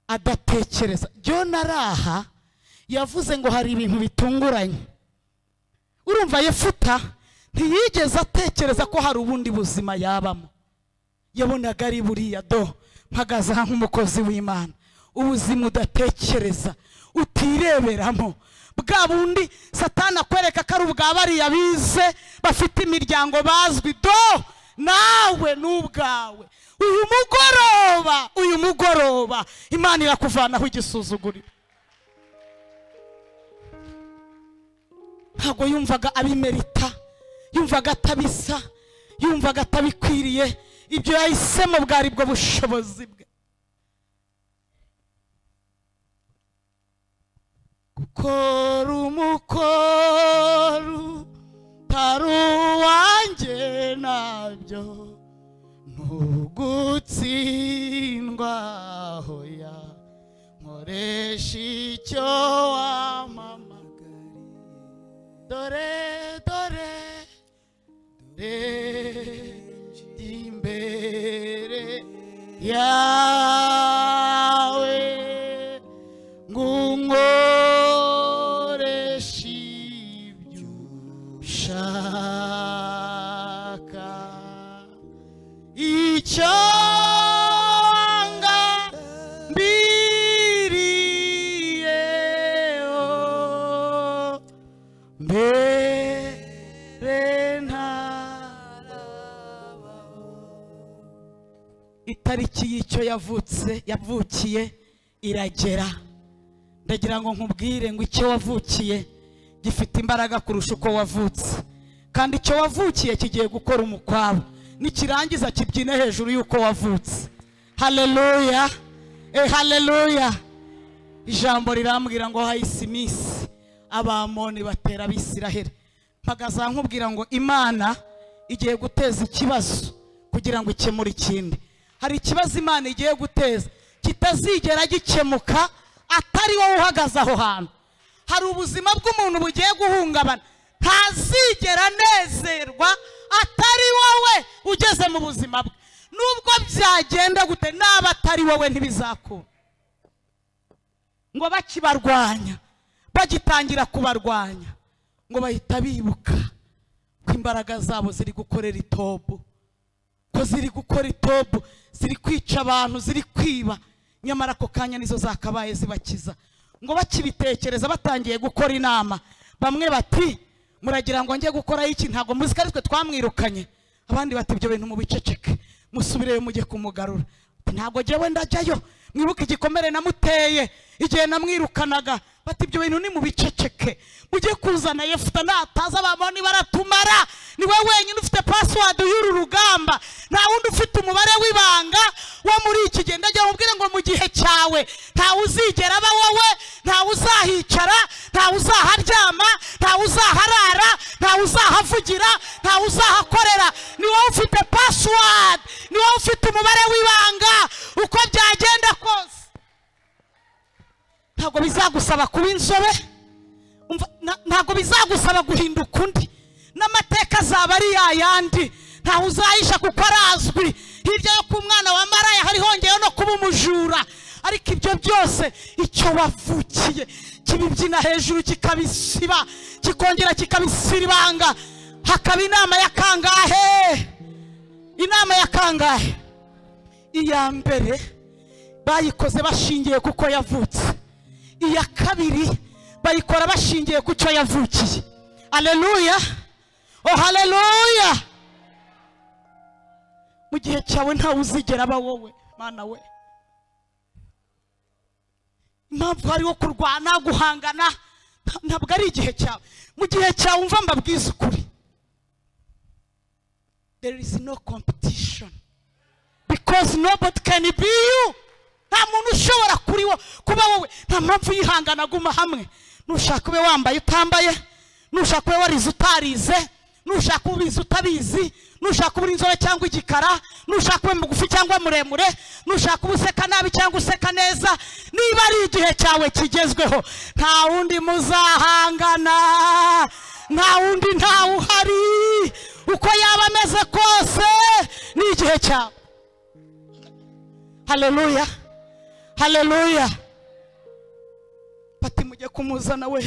adatekereza. Jonaraha yavuze ngo hari ibintu bitunguranye. Urumva Yefuta ntiyigeze atekereza ko hari ubundi buzima yabamo. Yabonaga ari buriya mpagaze nk'umukozi w'Imana, ubuzima udatekereza, utireberamo, bwa bundi Satani akwereka ko ari ubwa bariya bize bafite imiryango bazwi. Nawe n'ubwawe uyu mugoroba Imana irakuvanaho igisuzuguriro. Ntabwo yumvaga abimerita, yumvaga atabisa, yumvaga atabikwiriye. Ibyo yahisemo bwari bwo bushobozi bwe. Gukora umukoro utari uwanjye nabyo ntugutsindwa, hoya nkoresha icyo wampamagariye. Dore imbere yawe ngunkoresha ibyo ushaka. Icyo ngambiriyeho mbere ntarabaho. Itariki y'icyo yavukiye iragera. Ndagira ngo nkubwire ngo icyo wavukiye gifite imbaraga kurusha uko wavutse, kandi icyo wavukiye kigiye gukora umukwabo, nikirangiza kibyine hejuru y'uko wavutse. Haleluya, haleluya. Ijambo rirambwira ngo hahise iminsi Abamoni batera Abisiraheli. Mpagaza nkubwira ngo Imana igiye guteza ikibazo kugira ngo ikemure ikindi. Hari ikibazo Imana igiye guteza kitazigera gikemuka atari wowe uhagaze aho hantu. Hari ubuzima bw'umuntu bugiye guhungabana, ntazigera anezerwa atari wowe ugeze mu buzima bwe. Nubwo byagenda gute, naba atari wowe ntibizakura. Ngo bakibarwanya, bagitangira kubarwanya, ngo bahita bibuka ko imbaraga zabo ziri gukorera itobu, ko ziri gukora itobu, ziri kwica abantu, ziri kwiba. Nyamara ako kanya nizo zakabaye zibakiza. Ngo bakibitekereza batangiye gukora inama, bamwe bati muragira ngo njye gukora iki? Ntago muzi ko twe twamwirukanye. Abandi bati ibyo bintu mu biceceke, musubireyo mujye kumugarura. Ntago jewe ndajyayo, mwibuke igikomere namuteye igihe namwirukanaga. Bati ibyo bintu ni mu biceceke, mujye kuzana Yefuta nataza Abamoni baratumara. Ni we wenyine ufite password y'uru rugamba, nta wundi ufite umubare w'ibanga wo muri iki gihe. Ndagira ubwire ngo mu gihe cyawe nta uzigera aba wowe, nta uzahicara, nta uzaharyama, nta uzaharara, nta uzahavugira, nta uzahakorera. Ni wowe ufite password, ni wowe ufite umubare w'ibanga. Uko byagenda kose ntabwo bizagusaba kuba inzobe, ntabwo bizagusaba guhinduka undi, n'amateka azaba ari yayandi. Nta uzahisha kuko arazwi. Hirya yo ku mwana wa maraya hari hongeyeho no kuba umujura. Ariko ibyo byose icyo wavukiye kibibyina hejuru, kikabisiba, kikongera kikabisira ibanga. Hakaba inama ya kangahe? Inama ya kangahe? Iya mbere bayikoze bashingiye kuko yavutse, iya kabiri bayikora bashingiye ku cyo yavukiye. Haleluya, oh haleluya. Mu gihe cyawe nta uzigera aba wowe, Mana we. Impamvu hariho kurwana, guhangana, ntabwo ari igihe cyawe. Mu gihe cyawe umva mbabwiza ukuri, there is no competition, because nobody can be you. Nta muntu ushobora kuri wo kuba wowe. Nta mpamvu yihangana, guma hamwe. Nushaka ube wambaye utambaye, nushaka ube warize utarize, nushaka ubizi utabizi, nushaka uri inzobe cyangwa igikara, nushaka ube mugufi cyangwa muremure, nushaka ubuseka nabi cyangwa useka neza. Niba ari igihe cyawe kigezweho, nta wundi muzahangana, nta wundi ntawuhari. Uko yaba ameze kose ni igihe cyawe. Haleluya, haleluya. Bati mujye kumuzana we,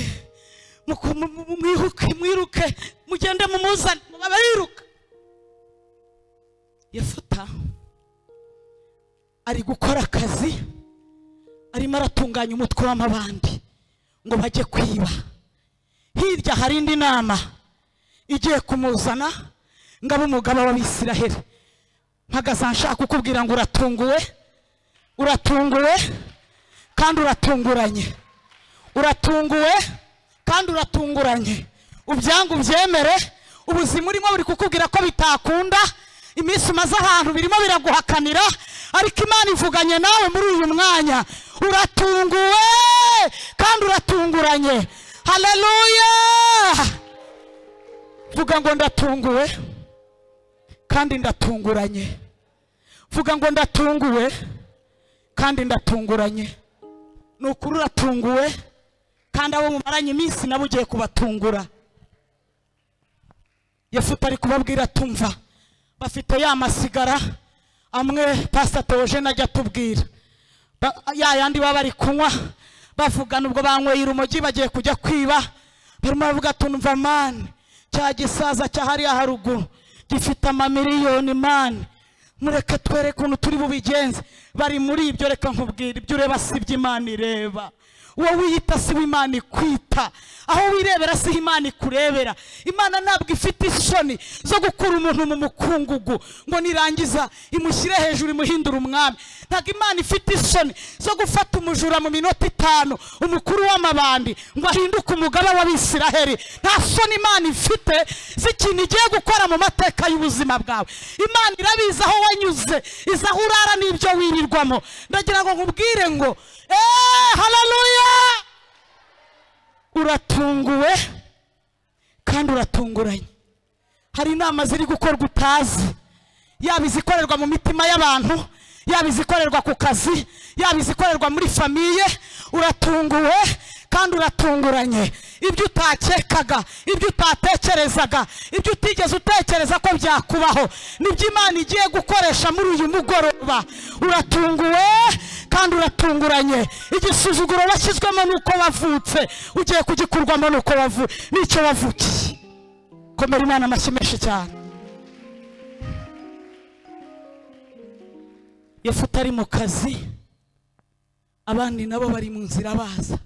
mwiruke mugende mumuzane. Bariruka. Yefuta ari gukora akazi, arimo aratunganya umutwe w'amabandi ngo bajye kwiba. Hirya hari indi nama igiye kumuzana ngo abe umugaba w'Abisiraheli. mpagaze nshaka kukubwira ngo uratunguwe, uratunguwe kandi uratunguranye, uratunguwe kandi uratunguranye. Ubyangu byemere, ubuzima urimo buri kukubwira ko bitakunda, iminsi umaze ahantu birimo biraguhakanira, ariko Imana ivuganye nawe muri uyu mwanya. Uratunguwe kandi uratunguranye. Haleluya! Vuga ngo ndatunguwe kandi ndatunguranye. Vuga ngo ndatunguwe kandi ndatunguranye. Nukuri uratunguwe kandi abo mumaranye iminsi nabo ugiye kubatungura. Yefuta ari kubabwira tumva, bafite ya masigara amwe Pastor Theogene ajya tubwira, ya yandi baba bari kunywa bavugana ubwo banyweye urumogi bagiye kujya kwiba, barimo bavuga tumva man, cya gisaza cyahariya haruguru gifite amamiliyoni man, mureke twereke ukuntu turi bubigenze. Bari muri ibyo, reka nkubwira, ibyo ureba si ibyo Imana ireba. Wowe wiyita si Imana ikwita, aho wirebera si Imana ikurebera. Imana ntabwo ifite isoni zo gukura umuntu mu mukungugu ngo nirangiza imushyire hejuru imuhindura umwami. Ntabwo Imana ifite isoni zo gufata umujura mu minota 5, umukuru w'amabandi, ngo ahinduke umugaba w'Abisiraheli. Nta soni Imana ifite z'ikintu igiye gukora mu mateka y'ubuzima bwawe. Imana irabizi aho wanyuze, iza aho urara n'ibyo wirirwamo. Ndagira ngo nkubwire ngo haleluya! Uratunguwe kandi uratunguranye. Hari inama ziri gukorwa utazi, yaba izikorerwa mu mitima y'abantu, yaba izikorerwa ku kazi, yaba izikorerwa muri famiye. Uratunguwe kandi uratunguranye. Ibyo utakekaga, ibyo utatekerezaga, ibyo utigeze utekereza ko byakubaho, nibyo Imana igiye gukoresha muri uyu mugoroba. Uratunguwe kandi uratunguranye. Igisuzuguro washyizwemo nuko wavutse, ugiye kugikurwamo nuko nicyo wavukiye. Komera Imana amashyi menshi cyane. Yefuta ari mu kazi, abandi nabo bari mu nzira baza,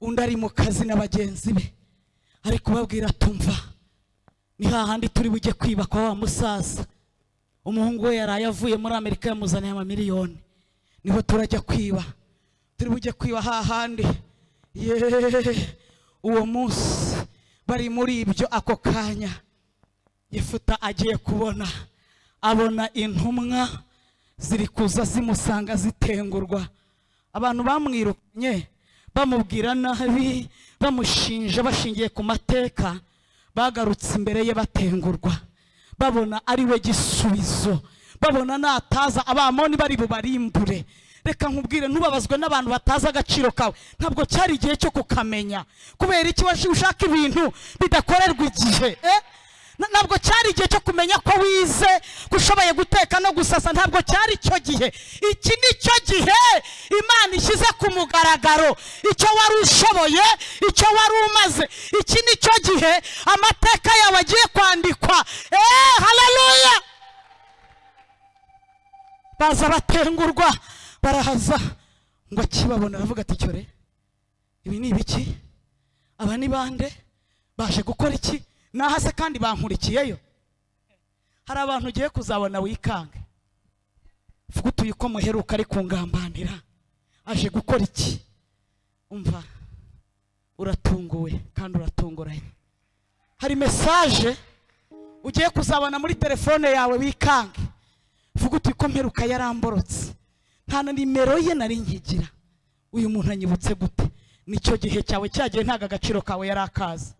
undi ari mu kazi na bagenzi be, ari kubabwira tumva, ni hahandi turi bujye kwiba kwa wa musaza. Umuhungu we yaraye avuye muri Amerika yamuzaniye amamiliyoni, niho turajya kwiba, turi bujye kwiba hahandi. Uwo munsi bari muri ibyo, ako kanya Yefuta agiye kubona, abona intumwa ziri kuza zimusanga zitengurwa. Abantu bamwirukanye bamubwira nabi, bamushinja bashingiye ku mateka, bagarutse imbere ye batengurwa, babona ari we gisubizo, babona nataza Abamoni bari bubarimbure. Reka nkubwire, ntubabazwe n'abantu bataza agaciro kawe. Ntabwo cyari igihe cyo kukamenya. Kubera iki ushaka ibintu bidakorerwa igihe? Ntabwo cyari igihe cyo kumenya ko wize, kushoboye guteka no gusasa. Ntabwo cyari icyo gihe. Iki ni cyo gihe Imana ishyize ku mugaragaro icyo wari ushoboye, icyo wari umaze. Iki ni cyo gihe amateka yawe agiye kwandikwa. Haleluya! Baza batengurwa, barahaza ngo akibabona aravuga ati cyore, ibi ni ibiki? Aba ni bande? Baje gukora iki? Nahase kandi bankurikiyeyo. Hari abantu ugiye kuzabona wikange, vuga utuye ko muheruka ari kungambanira, aje gukora iki? Umva, uratunguwe kandi uratunguranye. Hari message ugiye kuzabona muri telefone yawe wikange, vuga utuye ko mperuka yaramborotse, nta na nimero ye nari nkigira, uyu muntu anyibutse gute? Nicyo gihe cyawe cyagiye, ntaga agaciro kawe yarakaza.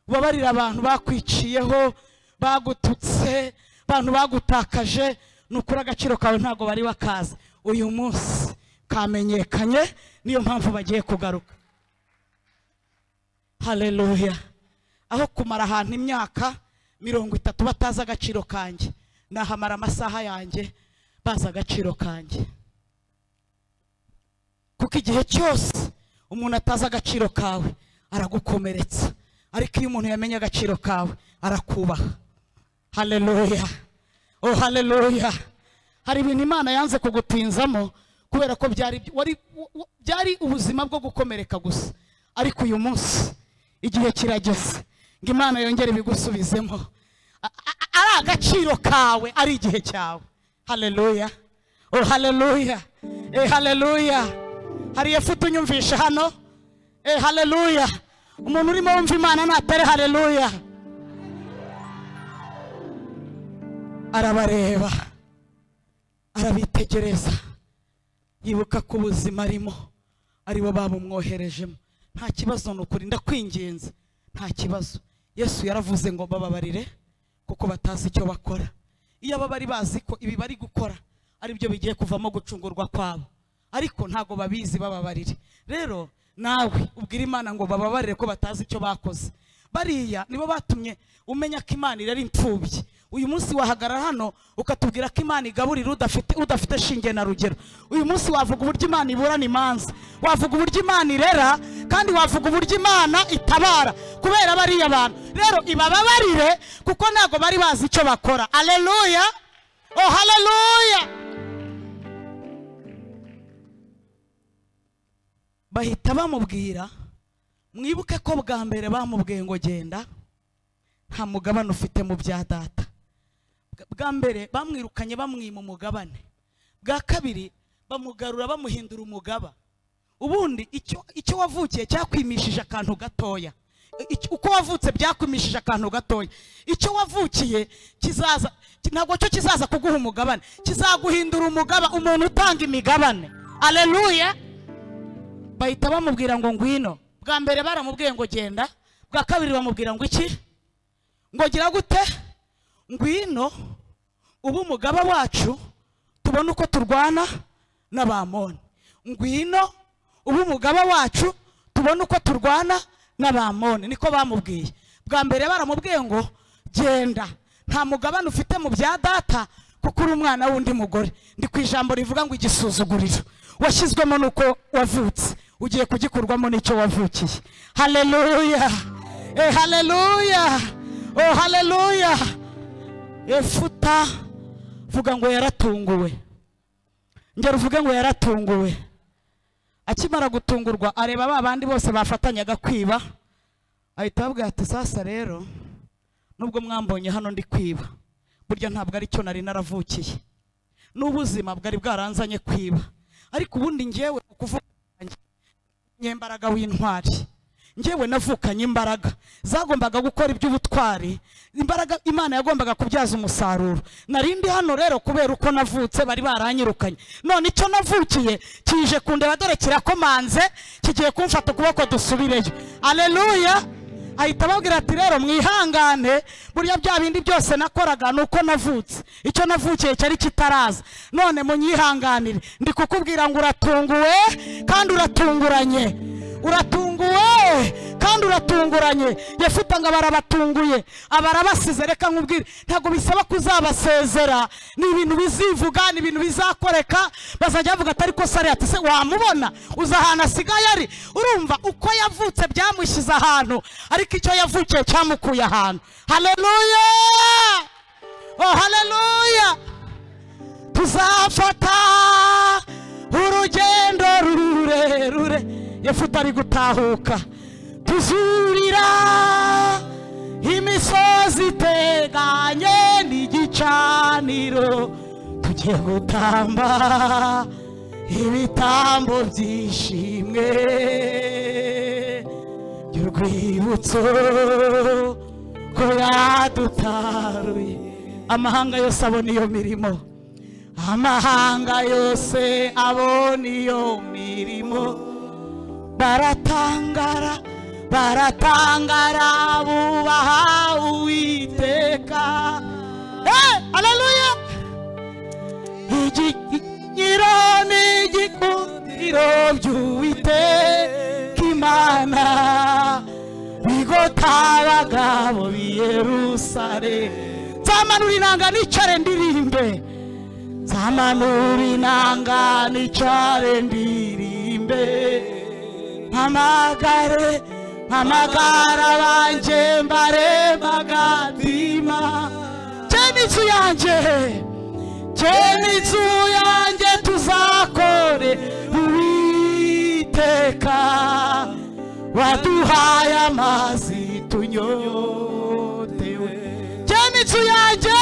Ubabarira abantu bakwiciyeho, bagututse, abantu bagutakaje, nukuri agaciro kawe ntago bari bakaza. Uyu munsi kamenyekanye, niyo mpamvu bagiye kugaruka. Haleluya! Aho kumara ahantu imyaka 30 bataza agaciro kanjye, nahamara amasaha yanjye baza agaciro kanjye. Kuko igihe cyose umuntu ataza agaciro kawe aragukomeretsa, ariko iyo umuntu yamenye agaciro kawe arakubaha. Haleluya! Oh haleluya! Hari ibintu Imana yanze kugutinzamo kubera ko byari ubuzima bwo gukomereka gusa, ariko uyu munsi igihe kirageze ngo Imana yongere bigusubizemo. agaciro kawe ari igihe cyawe. Haleluya, oh haleluya, haleluya. Hari Yefuta unyumvisha hano? Haleluya. Umuntu urimo wumva Imana natere haleluya. Arabareba, arabitegereza, yibuka ku buzima arimo aribo babumwoherejemo. Nta kibazo n'ukuri, ndakwinginze, nta kibazo. Yesu yaravuze ngo bababarire kuko batazi icyo bakora. Iyo aba bari bazi ko ibi bari gukora ari byo bigiye kuvamo gucungurwa kwabo, ariko ntago babizi, bababarire. Rero nawe ubwira Imana ngo bababarire ko batazi icyo bakoze. Bariya nibo batumye umenya ko Imana irari impfubyi. Uyu munsi wahagarara hano ukatubwira ko Imana igaburira udafite shinge na rugero. Uyu munsi wavuga uburyo Imana iburana imanza, wavuga uburyo Imana irera, kandi wavuga uburyo Imana itabara kubera bariya abantu. Rero ibababarire kuko ntago bari bazi icyo bakora. Haleluya, oh haleluya. Bahita bamubwira, mwibuke ko bwa mbere bamubwiye ngo genda, nta mugabane ufite mu bya data. Bwa mbere bamwirukanye bamwima umugabane, bwa kabiri bamugarura bamuhindura umugaba. Ubundi icyo wavukiye cyakwimishije akantu gatoya, uko wavutse byakwimishije akantu gatoya. Icyo wavukiye kizaza, ntabwo cyo kizaza kuguha umugabane, kizaguhindura umugaba, umuntu utanga imigabane. Haleluya. Bahita bamubwira ngo ngwino. Bwa mbere baramubwiye ngo genda, bwa kabiri bamubwira ngo iki, ngo gira gute, ngwino ubu umugaba wacu tubone uko turwana n'Abamoni. Ngwino ubu umugaba wacu tubone uko turwana n'Abamoni. Niko bamubwiye. Bwa mbere baramubwiye ngo genda, nta mugabane ufite mu bya data kuko uri umwana w'undi mugore. Ndi ku ijambo rivuga ngo igisuzuguriro washyizwemo nuko wavutse, ugiye kugikurwamo n'icyo wavukiye. Haleluya, haleluya, oh haleluya. Yefuta vuga ngo yaratunguwe, ngero uvuge ngo yaratunguwe. Akimara gutungurwa areba babandi bose bafatanyaga kwiba, ahita avuga ati sasa rero nubwo mwambonye hano ndi kwiba, burya ntabwo ari cyo nari naravukiye, n'ubuzima bwari bwaranzanye kwiba. Ariko ubundi ngewe ukuvukanye nyembaraga w'intwari, ngewe navukanye imbaraga zagombaga gukora iby'ubutwari, imbaraga Imana yagombaga kubyaza umusaruro. Narindi hano rero kubera uko navutse bari baranyirukanye, none icyo navukiye kije kundeba, dore kirakomanze, kigiye kumfata ukuboko dusubireyo. Haleluya. Ahita ababwira ati rero mwihangane, burya bya bindi byose nakoraga nuko navutse, icyo navukiye cyari kitaraza, none munyihanganire. Ndi kukubwira ngo uratunguwe kandi uratunguranye, uratunguwe kandi uratunguranye. Yefuta ngo barabatunguye, abarabasize. Reka nkubwire, ntago bisaba kuzabasezera, ni ibintu bizivuga, ni ibintu bizakoreka. Bazajya bavuga atari ko sare ati se wamubona uza ahantu asigaye ari. Urumva uko yavutse byamushyize ahantu, ariko icyo yavukiye cyamukuye ahantu. Haleluya, oh haleluya. Tuzafata urugendo rurerure, Yefuta ari gutahuka. Tuzurira imisozi iteganye n'igicaniro, tugiye gutamba ibitambo byishimwe by'urwibutso ko yadutaruye. Amahanga yose abona iyo mirimo, amahanga yose abona iyo mirimo, baratangara, baratangara, bubaha Uwiteka. Haleluya. Igikiro n'igikundiro by'Uwiteka Imana bigota abagabo b'i Yerusalemu. Nzamanura inanga nicare ndirimbe, nzamanura inanga nicare ndirimbe, mpamagare mpamagara banje mbarema gatima. N'inzu yanjye, n'inzu yanjye tuzakore Uwiteka, waduhaye amazi tunyotewe. N'inzu yanjye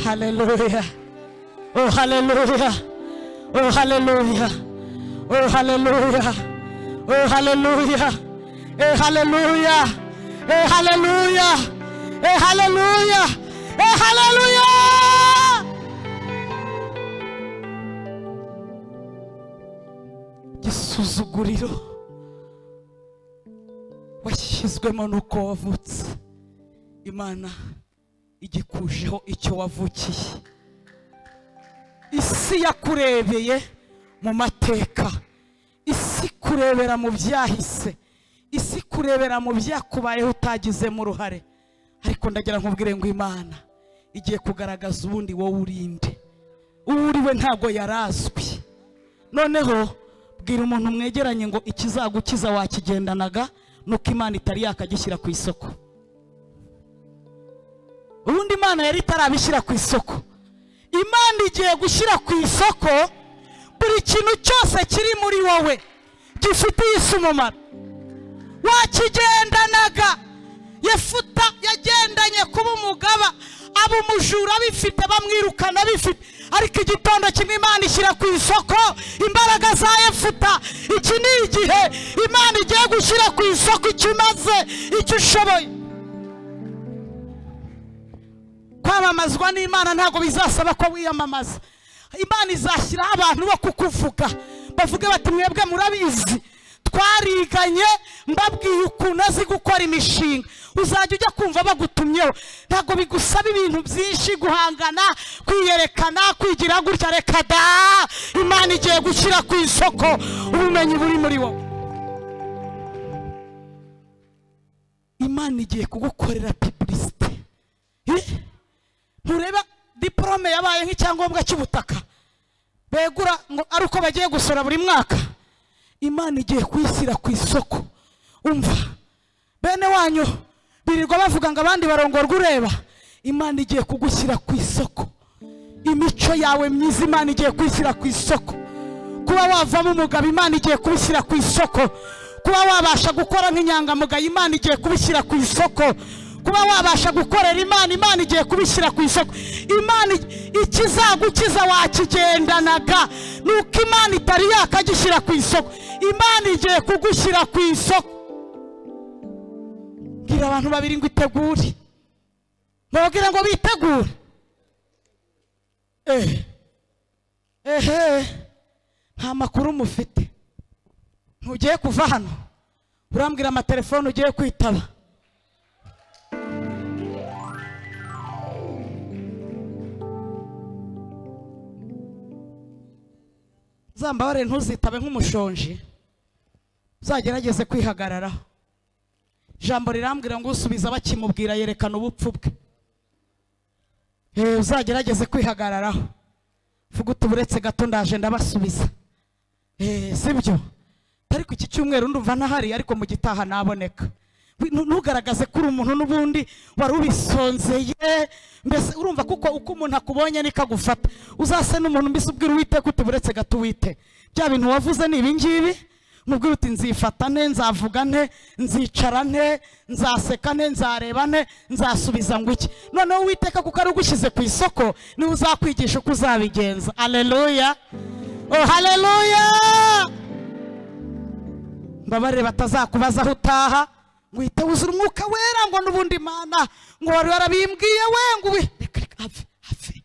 Hallelujah. Oh hallelujah. Oh hallelujah. Oh hallelujah. Oh hallelujah. Eh hallelujah. Eh hallelujah. Eh hallelujah. Eh hallelujah. Gisuzuguriro washyizwemo nuko wavutse, Imana igikujeho icyo wavukiye. Isi yakurebeye mu mateka, isi kurebera mu byahise, isi kurebera mu byakubayeho utagizemo uruhare, ariko ndagira nkubwire ngo Imana igiye kugaragaza ubundi wowe urinde. Uriwe ntago yarazwi. Noneho bwira umuntu mwegeranye ngo ikizagukiza wakigendanaga, nuko Imana itari yakagishyira ku isoko. Ubundi Imana yari itarabishyira ku isoko. Imana igiye gushyira ku isoko buri kintu cyose kiri muri wowe gifitiye isi umumaro. Wakigendanaga. Yefuta yagendanye kuba umugaba, abo umujura bifite bamwirukana bifite, ariko igitondo kimwe Imana ishyira ku isoko imbaraga za Yefuta. Iki ni igihe Imana igiye gushyira ku isoko icyo umaze, icyo ushoboye. Kwamamazwa n'Imana ntago bizasaba ko wiyamamaza. Imana izashyiraho abantu bo kukuvuga, bavuge bati mwebwe murabizi twariganye, mbabwiye ukuntu azi gukora imishinga. Uzajya ujya kumva bagutumyeho, ntago bigusaba ibintu byinshi, guhangana, kwiyerekana, kwigira gutya. Reka da, Imana igiye gushyira ku isoko ubumenyi buri muri wowe. Imana igiye kugukorera publicité. Ntureba diplome yabaye nk'icyangombwa cy'ubutaka begura ngo ari uko bagiye gusora buri mwaka. Imana igiye kuyishyira ku isoko. Umva, bene wanyu birirwa bavuga ngo abandi barongorwa ureba, Imana igiye kugushyira ku isoko. Imico yawe myiza Imana igiye kuyishyira ku isoko. Kuba wavamo umugabo Imana igiye kubishyira ku isoko. Kuba wabasha gukora nk'inyangamugayo Imana igiye kubishyira ku isoko. Kuba wabasha gukorera Imana, Imana igiye kubishyira ku isoko. Imana ikizagukiza wakigendanaga, nuko Imana itari yakagishyira ku isoko. Imana igiye kugushyira ku isoko. Bwira abantu babiri ngo itegure. Mbabwira ngo bitegure. Nta makuru mufite. Ntugiye kuva hano urambwira amatelefone ugiye kwitaba. Zambabare ntuzitabe nk'umushonji, uzagerageze kwihagararaho. Jambo rirambwira ngo usubiza bakimubwira yerekana ubupfu bwe. Uzagerageze kwihagararaho, vuga uti buretse gato ndaje ndabasubiza. Sibyo? Ariko iki cyumweru ndumva ntahari, ariko mu gitaha naboneka. Ntugaragaze kuri umuntu n'ubundi wari ubisonzeye. Mbese urumva kuko uko umuntu akubonye nikagufata. Uzase n'umuntu mbese ubwira Uwiteka uti buretse gato Uwiteka, bya bintu wavuze ni ibi ngibi. Mubwira uti nzifata nte, nzavuga nte, nzicara nte, nzaseka nte, nzareba nte, nzasubiza ngo iki. Noneho Uwiteka kuko ari ugushyize ku isoko, ni uzakwigisha uko uzabigenza. Haleluya. Oh haleluya. Mbabare batazakubaza aho utaha, ngo uhite wuzura umwuka wera, ngo n'ubundi Imana ngo wari warabimbwiye we ngo hafi.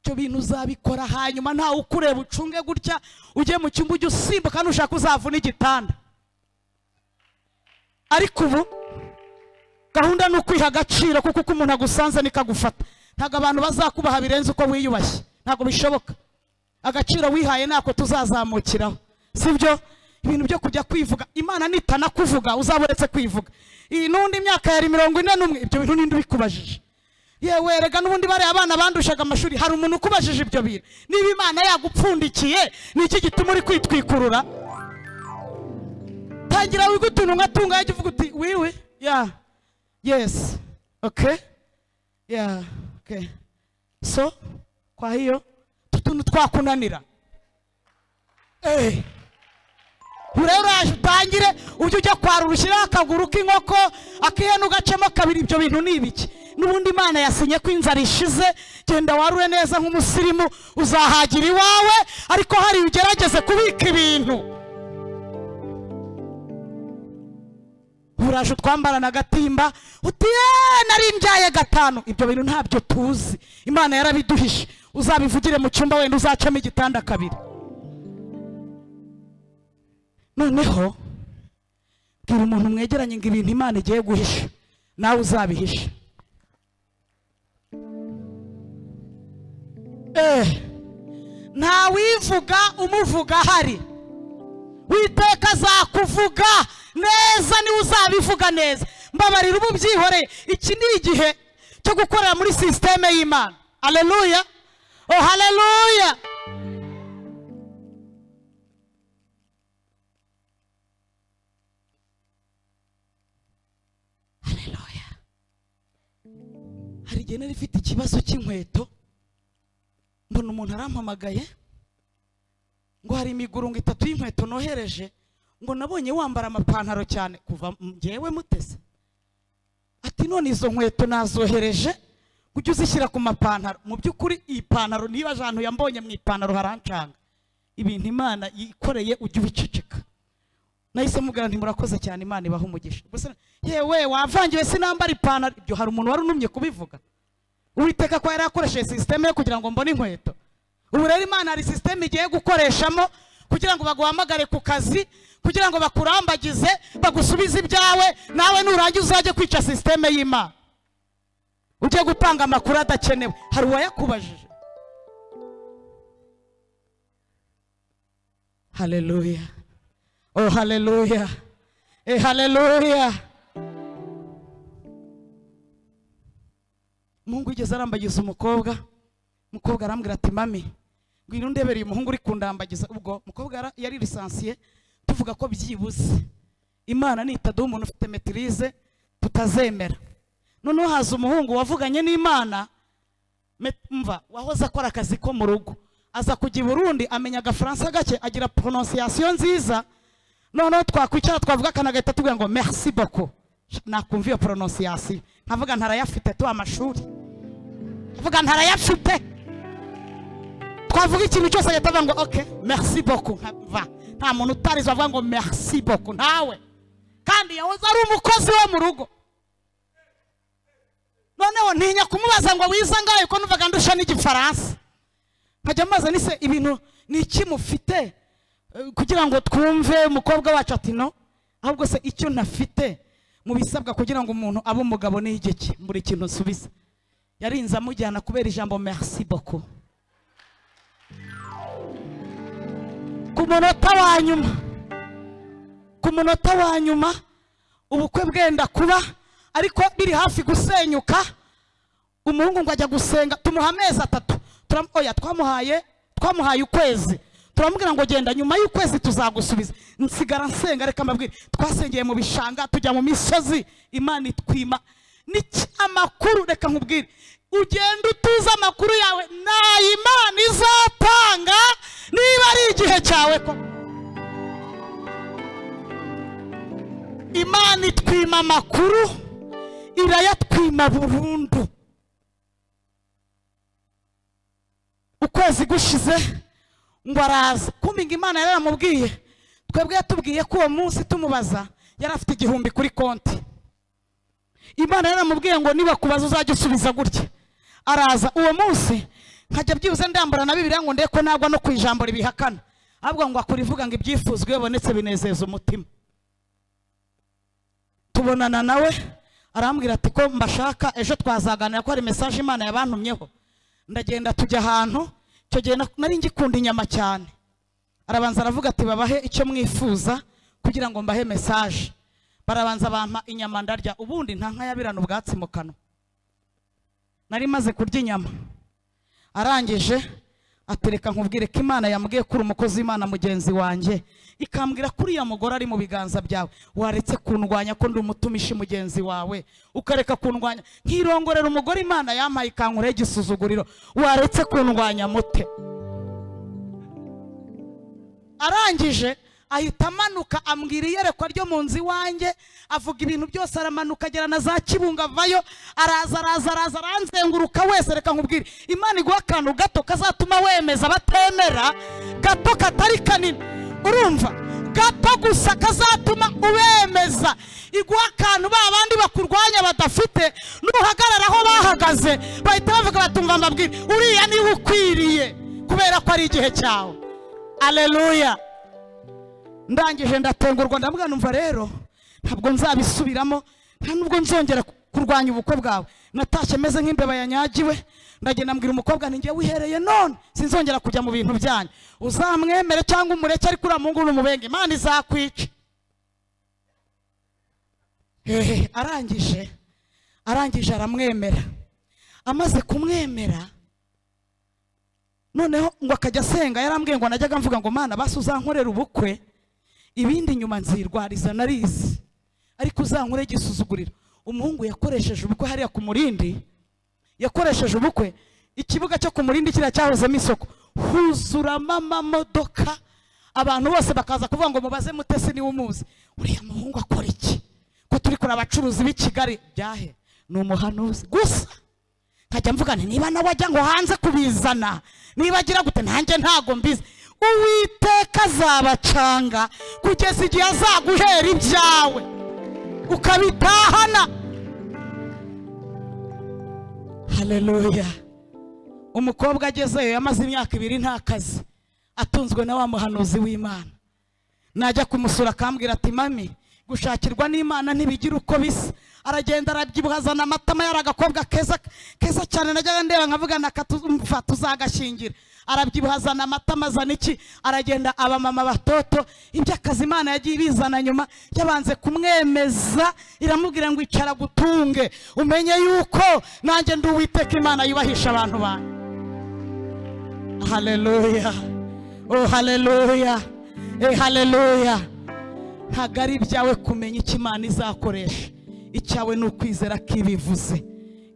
Cyo bintu uzabikora hanyuma ntawe ukureba ucunge gutya ujye mu cyumba ujye usimbuka nushaka uzavuna igitanda. Ariko ubu gahunda ni ukwiha agaciro, kuko uko umuntu agusanze nikagufata. Ntago abantu bazakubaha birenze uko wiyubashye, ntago bishoboka. Agaciro wihaye nako tuzazamukiraho, sibyo? Ibintu byo kujya kwivuga, Imana nitana kuvuga uzaboretse kwivuga. Iyi nundi imyaka yari 41, ibyo bintu ninde bikubajije? Yewe rega n'ubundi bare abana bandushaga amashuri, hari umuntu ukubajije ibyo bintu? Niba Imana yagupfundikiye niki gituma uri kwitwikurura? Tangira wigutuntu ngatunga yaje uvuga uti wiwe, yeah, yes, okay, yeah, okay. So kwa hiyo tutuntu twakunanira. rero uraje utangire ujye ujya kwarura ushyiraho akaguru k'inkoko akihene ugacemo kabiri. Ibyo bintu ni ibiki? N'ubundi Imana yasinye ko inzara ishize. Genda warure neza nk'umusirimu uzahagira iwawe, ariko hari ugerageze kubika ibintu. Uraje utwambarana agatimba uti nari mbyaye gatanu. Ibyo bintu ntabyo tuzi, Imana yarabiduhishe. Uzabivugire mu cyumba, wenda uzacamo igitanda kabiri. Noneho bwira umuntu mwegeranye ngo ibintu Imana igiye guhisha nawe uzabihisha. Nta wivuga umuvuga hari. Witeka azakuvuga neza, niwe uzabivuga neza. Mbabarira ubu byihoreye. Iki ni igihe cyo gukorera muri systeme y'Imana. Haleluya, oh haleluya. Haleluya. Hari igihe nari mfite ikibazo cy'inkweto, mbona umuntu arampamagaye ngo hari imigurungo 3 y'inkweto nohereje, ngo nabonye wambara amapantaro cyane kuva ngewe mutese. Ati none izo nkweto nazohereje ujye uzishyira ku mapantaro. Mu by'ukuri iyi pantaro niba ahantu yambonye mu ipantaro harancanga. Ibintu Imana yikoreye ujye ubiceceka. Nahise mubwira nti murakoze cyane, Imana ibaha umugisha. Yewe wavangiwe sinambara ipantaro. Ibyo hari umuntu warunumye kubivuga. Uwiteka ko yarakoresheje systeme yo kugira ngo mbone inkweto. Ubu rero Imana hari systeme igiye gukoreshamo kugira ngo baguhamagare ku kazi, kugira ngo bakurambagize, bagusubize ibyawe, nawe nurangiza uzajye kwica systeme y'Imana. Ujye gutanga amakuru adakenewe. Hari uwayakubajije. Haleluya, oh haleluya, haleluya. Mungu igeze arambagiza umukobwa arambwira ati mami ngwino ndebere uyu muhungu uri kundambagiza. Ubwo mukobwa yari lisansiye, tuvuga ko byibuze Imana nitaduha umuntu ufite maîtrise tutazemera. Noneho haza umuhungu wavuganye n'Imana, mva wahoze akora akazi ko mu rugo, aza kujya i Burundi, amenya agafaransa gake, agira prononciation nziza. Noneho twakwicara twavuga kanagahita tubwira ngo merci beaucoup. Nakumva iyo prononciation nkavuga ntarayafite tu amashuri, avuga ntarayafite. Twavuga ikintu cyose agahita ngo okay merci beaucoup. Nta muntu utarizo avuga ngo merci beaucoup nawe, kandi yahoze ari umukozi wo mu rugo. Noneho ntinya kumubaza ngo wiza ngaye ko nuvaga ndusha n'igifaransa. Nkajya maze nise ibintu ni iki mufite kugira ngo twumve. Umukobwa wacu ati no, ahubwo se icyo nafite mu bisabwa kugira ngo umuntu abe umugabo ni igiki? Muri kintu nsubiza. Yarinze amujyana kubera ijambo merci beaucoup. Ku munota wa nyuma ubukwe bwenda kuba, ariko biri hafi gusenyuka. Umuhungu ngo ajya gusenga, tumuha amezi 3. Oya twamuhaye ukwezi. Turamubwira ngo genda nyuma y'ukwezi tuzagusubiza. Nsigara nsenga, reka mbabwire twasengeye mu bishanga, tujya mu misozi, Imana itwima niki amakuru. Reka nkubwire, ugenda utuza amakuru yawe na Imana izatanga niba ari igihe cyawe ko. Imana itwima amakuru, irayatwima burundu. Ukwezi gushize ngo araza, kumbinga Imana yaramubwiye. Twebwe yatubwiye ko uwo munsi tumubaza yari afite 1000 kuri konti. Imana yaramubwiye ngo niba kubaza uzajya usubiza gutya. Araza uwo munsi nkajya byibuze ndambara na Bibiliya ngo ndeko nagwa no kwijambo ribihakana, ahubwo ngo akurivuga ngo ibyifuzwe yabonetse binezeza umutima. Tubonana nawe arambwira ati ko mbashaka, ejo twazaganira ko hari message Imana yabantumyeho. Ndagenda tujya ahantu, cyo gihe nari ngikunda inyama cyane. Arabanza aravuga ati babahe icyo mwifuza kugira ngo mbahe message. Barabanza bampa inyama ndarya, ubundi nta nka yabirana ubwatsi mu kanwa. Nari maze kurya inyama, arangije atereka nkubwire ko Imana yambwiye kuri umukozi w'Imana mugenzi wanjye, ikambwira kuri ya mugore ari mu biganza byawe. Waretse kundwanya ko ndi umutumishi mugenzi wawe, ukareka kundwanya nkirongorera umugore Imana yampaye ikankure igisuzuguriro. Waretse kundwanya mute? Arangije ahita amanuka ambwira iyerekwa ryo mu nzu iwanjye, avuga ibintu byose, aramanuka agera na za Kibungo avayo, araza aranzenguruka wese. Reka nkubwire, Imana iguha akantu gato kazatuma wemeza batemera, gato katari kanini, urumva, gato gusa kazatuma ubemeza. Iguha akantu ba bandi bakurwanya badafite, nuhagarara aho bahagaze bahita bavuga batumva mbabwire uriya niwe ukwiriye, kubera ko ari igihe cyawe. Haleluya. Ndangije ndatengurwa, ndavuga numva rero ntabwo nzabisubiramo, nta nubwo nzongera kurwanya ubukwe bwawe. Natashye meze nk'imbeba yanyagiwe, ndagenda mbwira umukobwa nti ngiye wihereye none sinzongera kujya mu bintu byanyu, uzamwemere cyangwa umureke, ariko uriya Mungu n'umubenge, Imana izakwica. Arangije aramwemera. Amaze kumwemera noneho ngo akajya asenga, yarambwiye ngo najyaga mvuga ngo Mana basi uzankorera ubukwe, ibindi nyuma nzirwariza narizi, ariko uzankore igisuzuguriro. Umuhungu yakoresheje ubukwe hariya ku Murindi, yakoresheje ubukwe, ikibuga cyo ku Murindi kiriya cyahozemo isoko, huzuramo amamodoka, abantu bose bakaza kuvuga ngo mubaze Mutesi niwe umuzi, uriya muhungu akora iki, ko turi kuri abacuruzi b'i Kigali byahe, ni umuhanuzi gusa. Nkajya mvuga nti niba nawe ajya ngo hanze kubizana, niba agira gute, nanjye ntago mbizi. Uwiteka azabacanga kugeza igihe azaguhera ibyawe ukabitahana. Haleluya. Umukobwa agezeyo yamaze imyaka 2 nta kazi, atunzwe na wa muhanuzi w'Imana. Najya kumusura akambwira ati mami, gushakirwa n'Imana ntibigira uko bisa. Aragenda arabyibuhazana amatama, yaragakobwa keza cyane, najyaga ndeba nkavuga nakatuzumva tuzagashingira. Arabyibuhazana amatama azana iki, aragenda aba mama batoto, iby'akazi Imana yagiye bizana nyuma, yabanze kumwemeza, iramubwira ngo icara gutunge, umenye yuko nanjye ndi Uwiteka Imana yubahisha abantu banyu. Haleluya. Oh haleluya. Haleluya. Ntago ari ibyawe kumenya icyo Imana izakoresha, icyawe ni ukwizera ko ibivuze,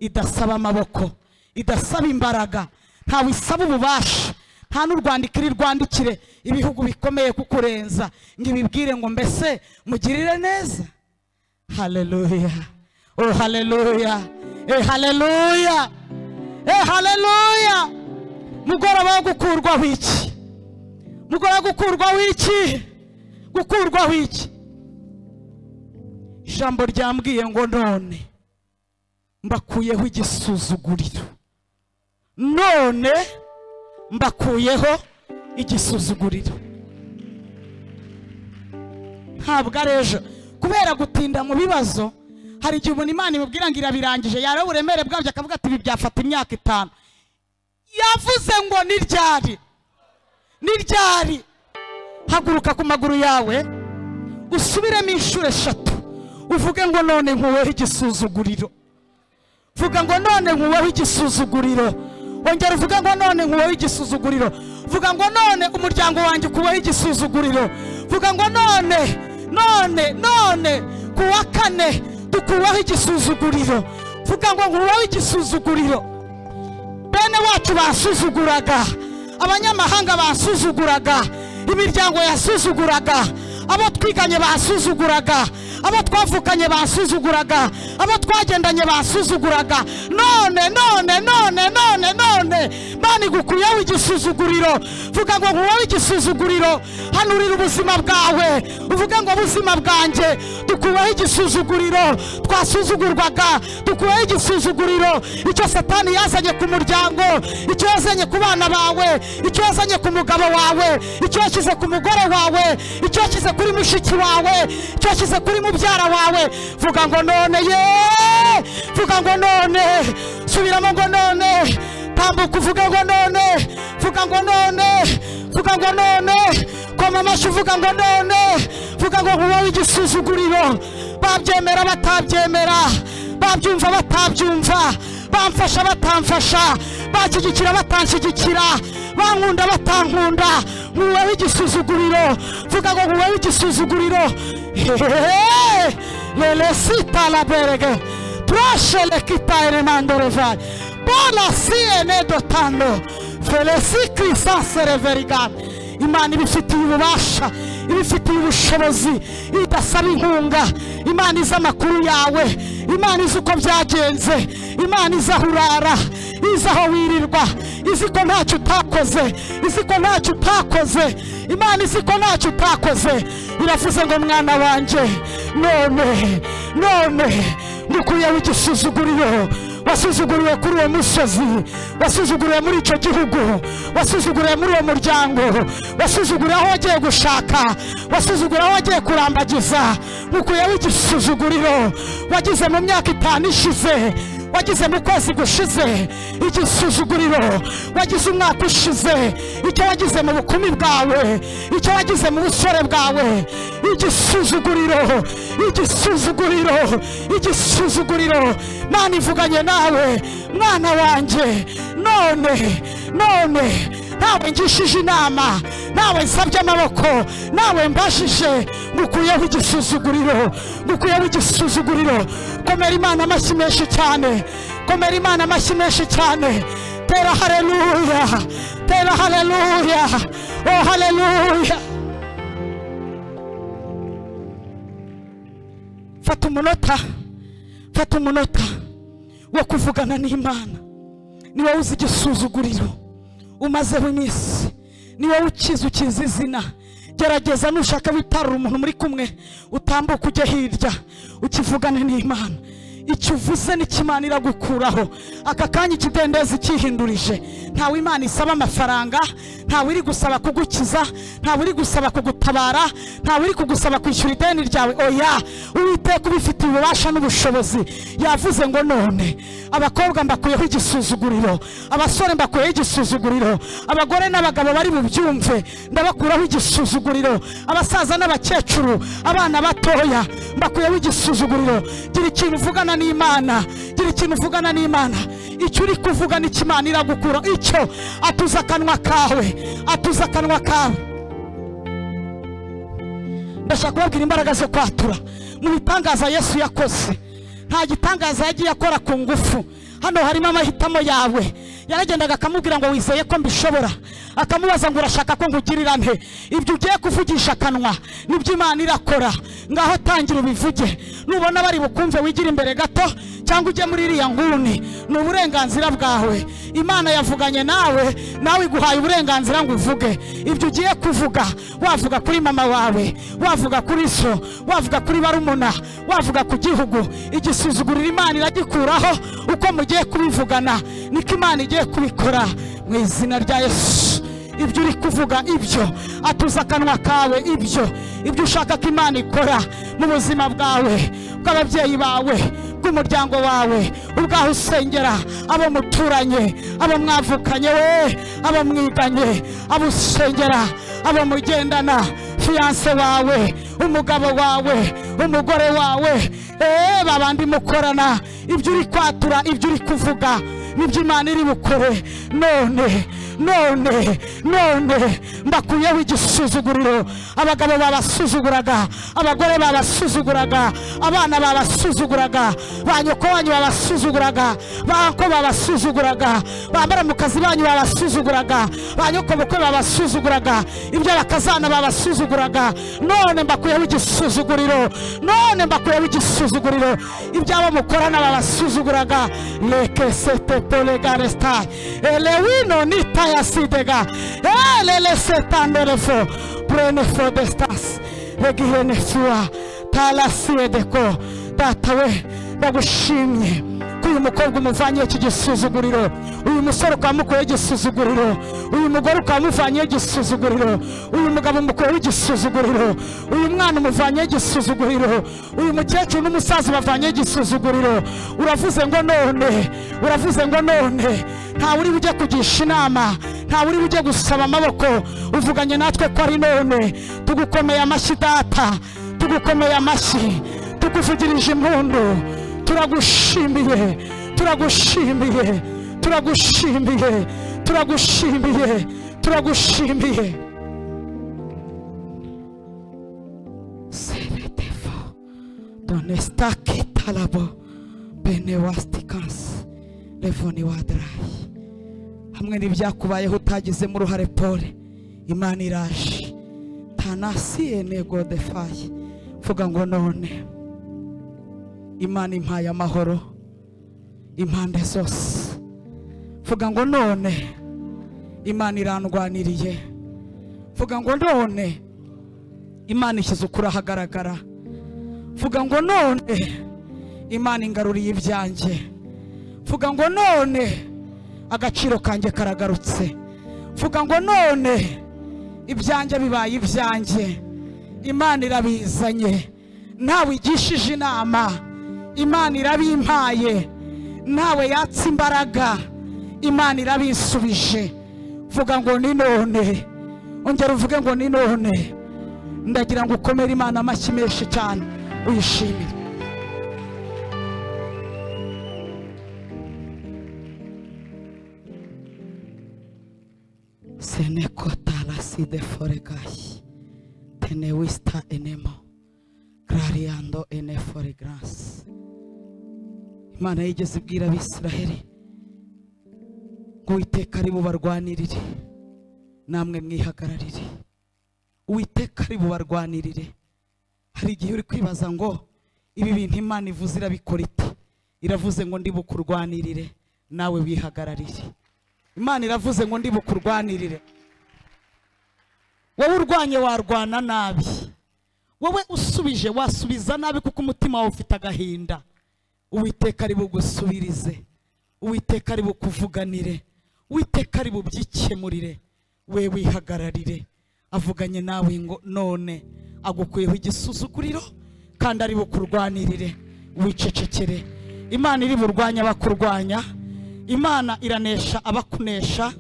idasaba amaboko, idasaba imbaraga, ntawe isaba ububasha, nta n'urwandikira rwandikire ibihugu bikomeye kukurenza ngo ibibwire ngo mbese mugirire neza. Haleluya. Oh haleluya. Haleluya. Haleluya. Mugoroba wo gukurwaho iki, mugoroba wo gukurwaho iki, gukurwaho iki. Ijambo ryambwiye ngo none mbakuyeho igisuzuguriro, none mbakuyeho igisuzuguriro. Ntabwo ari ejo, kubera gutinda mu bibazo. Hari igihe umuntu Imana imubwira ngo irabirangije, yareba uburemere bwabyo akavuga ati ibi byafata imyaka 5. Yavuze ngo ni ryari. Haguruka ku maguru yawe, usubiremo inshuro 3, uvuge ngo none nkuweho igisuzuguriro. Vuga ngo none nkuweho igisuzuguriro. Ongera uvuga ngo none nkuweho igisuzuguriro. Vuga ngo none umuryango wanjye kuweho igisuzuguriro. Vuga ngo none kuwa 4 tukuweho igisuzuguriro. Vuga ngo nkuweho igisuzuguriro. Bene wacu basuzuguraga, abanyamahanga basuzuguraga, imiryango yasuzuguraga, abo twiganye basuzuguraga, abo twavukanye basuzuguraga, abo twagendanye basuzuguraga. None Imana igukuyeho igisuzuguriro. Vuga ngo nkuweho igisuzuguriro. Hanurira ubuzima bwawe, uvuga ngo ubuzima bwanjye dukuweho igisuzuguriro. Twasuzugurwaga, dukuweho igisuzuguriro. Icyo Satani yazanye ku muryango, icyo yazanye ku bana bawe, icyo yazanye ku mugabo wawe, icyo yashyize ku mugore wawe, icyo yashyize kuri mushiki wawe, icyo yashyize kuri mubyara wawe. Vuga ngo none vuga ngo none, subiramo ngo none, tambuka uvuga ngo none, vuga ngo none, vuga ngo none, koma amashyi uvuga ngo none. Vuga ngo nkuweho igisuzuguriro. Babyemera batabyemera, babyumva batabyumva, bamfasha batamfasha, bashyigikira batanshyigikira, bankunda batankunda, nkuweho igisuzuguriro. Vuga ngo nkuweho igisuzuguriro. Lelesita la berege trashe le kitaire mandoreva bola siene dotando felesi krisasere verigane. Imana ibifitiye ububasha, ibifitiye ubushobozi, idasaba inkunga. Imana izi amakuru yawe, Imana izi uko byagenze, Imana izi aho urara, izi aho wirirwa, izi ko ntacyo utakoze, izi ko ntacyo utakoze. Imana izi ko ntacyo utakoze. Iravuze ngo mwana wanjye, none ngukuyeho igisuzuguriro wasuzuguriwe kuri uwo musozi, wasuzuguriwe muri icyo gihugu, wasuzuguriwe muri uwo muryango, wasuzuguriwe aho wagiye gushaka, wasuzuguriwe aho wagiye kurambagiza. Ngukuyeho igisuzuguriro wagize mu myaka 5 ishize, wagize mu kwezi gushize, igisuzuguriro wagize umwaka ushize, icyo wagize mu bukumi bwawe, icyo wagize mu busore bwawe, igisuzuguriro, igisuzuguriro, igisuzuguriro. Mana ivuganye nawe mwana wanjye, none nawe ngishije inama, nawe nsabye amaboko, nawe mbashije. Ngukuyeho igisuzuguriro, ngukuyeho igisuzuguriro. Komera Imana amashyi menshi cyane, komera Imana amashyi menshi cyane. Tera haleluya, tera haleluya, oh haleluya. Fata umunota wo kuvugana n'Imana. Ni wowe uzi igisuzuguriro umazeho iminsi, ni wowe ukiza izina. Gerageza nushaka bitarura umuntu muri kumwe, utambuka ujye hirya ukivugane n'Imana. Icyo uvuze n'Imana iragukuraho. Aka kanya ikidendezi kihindurije. Ntawe Imana isaba amafaranga, ntawe iri gusaba kugukiza, ntawe iri gusaba kugutabara, ntawe iri kugusaba kwishyura ideni ryawe. Oya, Uwiteka ubifitiye ububasha n'ubushobozi yavuze ngo none abakobwa mbakuyeho igisuzuguriro, abasore mbakuyeho igisuzuguriro, abagore n'abagabo bari bubyumve ndabakuraho igisuzuguriro, abasaza n'abakecuru, abana batoya mbakuyeho igisuzuguriro. Gira ikintu uvugana n'Imana, gira ikintu uvugana n'Imana. Icyo uri kuvuga n'Imana iragukura. Icyo atuza akanwa kawe, atuza akanwa kawe. Ndashaka kubabwira imbaraga zo kwatura mu bitangaza Yesu yakoze. Nta gitangaza yagiye akora ku ngufu. Hano harimo amahitamo yawe. Yaragendaga akamubwira ngo wizeye ko mbishobora, akamubaza ngo urashaka ko ngugirira nte. Ibyo ugiye kuvugisha akanwa nibyo Imana irakora. Ngaho tangira ubivuge. Nubona bari bukumve wigira imbere gato cyangwa ujye muri iriya nguni, ni uburenganzira bwawe. Imana yavuganye nawe, nawe iguhaye uburenganzira ngo uvuge. Ibyo ugiye kuvuga, wavuga kuri mama wawe, wavuga kuri so, wavuga kuri barumuna, wavuga ku gihugu. Igisuzuguriro Imana iragikuraho uko mugiye kubivugana, niko Imana igiye kubikora mu izina rya Yesu. Ibyo uri kuvuga, ibyo atuza akanwa kawe, ibyo ushaka ko Imana ikora mu buzima bwawe, bw'ababyeyi bawe, bw'umuryango wawe, ubwaho usengera, abo muturanye, abo mwavukanye we, abo mwiganye, abo usengera, abo mugendana, fiance wawe, umugabo wawe, umugore wawe, babandi mukorana. Ibyo uri kwatura, ibyo uri kuvuga nibyo Imana iri bukore. None mbakuyeho igisuzuguriro. Abagabo babasuzuguraga, abagore babasuzuguraga, abana babasuzuguraga, ba nyoko wanyu babasuzuguraga, banko babasuzuguraga, bambara mu kazi banyu babasuzuguraga, ba nyoko bukwe babasuzuguraga, ibyo bakazana babasuzuguraga. None mbakuyeho igisuzuguriro, none mbakuyeho igisuzuguriro. Ibyabo mukorana babasuzuguraga. Leke sete polegaresta elewino nita yasidega elele setandorefo prenefo destas regihenefua talasiedeko. Datawe ndagushimye ko uyu mukobwa umuvanye iki gisuzuguriro, uyu musore ukamukuyeho igisuzuguriro, uyu mugore ukamuvanyeho igisuzuguriro, uyu mugabo umukuyeho igisuzuguriro, uyu mwana umuvanyeho igisuzuguriro, uyu mukecuru n'umusaza bavanyeho igisuzuguriro. Uravuze ngo none, uravuze ngo none. Ntawe uri bujye kugisha inama, ntawe uri bujye gusaba amaboko. Uvuganye natwe ko ari none. Tugukomeye amashyi Data, tugukomeye amashyi, tukuvugirije impundu. Turagushimiye, turagushimiye, turagushimiye, turagushimiye, turagushimiye. Seretefo donestaki talabo benewastikans levoni wadrayi. Hamwe n'ibyakubayeho utagizemo uruhare Paul, Imana iraje. tanasi enego defaye. Vuga ngo none Imana impaye amahoro impande zose. Vuga ngo none Imana irandwaniriye. Vuga ngo none Imana ishyize ukuri ahagaragara. Vuga ngo none Imana ingaruriye ibyanjye. Vuga ngo none agaciro kanjye karagarutse. Vuga ngo none ibyanjye bibaye ibyanjye. Imana irabizanye ntawe igishije inama. Imana irabimpaye ntawe yatse imbaraga. Imana irabisubije. Vuga ngo ni none. Ongera uvuge ngo ni none. Ndagira ngo ukomere Imana amashyi menshi cyane uyishimire. Senekota la side foregashi tenewista enemo grariando ene foregras. Imana yigeze ibwira Abisiraheli ngo Uwiteka ari bubarwanirire namwe mwihagararire. Uwiteka ari bubarwanirire. Hari igihe uri kwibaza ngo ibi bintu Imana ivuze irabikora ite? Iravuze ngo ndi bukurwanirire nawe wihagararire. Imana iravuze ngo ndi bukurwanirire. Wowe urwanye warwana nabi. Wowe usubije wasubiza nabi kuko umutima wawe ufite agahinda. Uwiteka ari bugusubirize. Uwiteka ari bukuvuganire. Uwiteka ari bubyikemurire. We wihagararire. Avuganye nawe ngo none agukuyeho igisuzuguriro kandi ari bukurwanirire. Wicecekere. Imana iri burwanya abakurwanya. Imana iranesha abakunesha.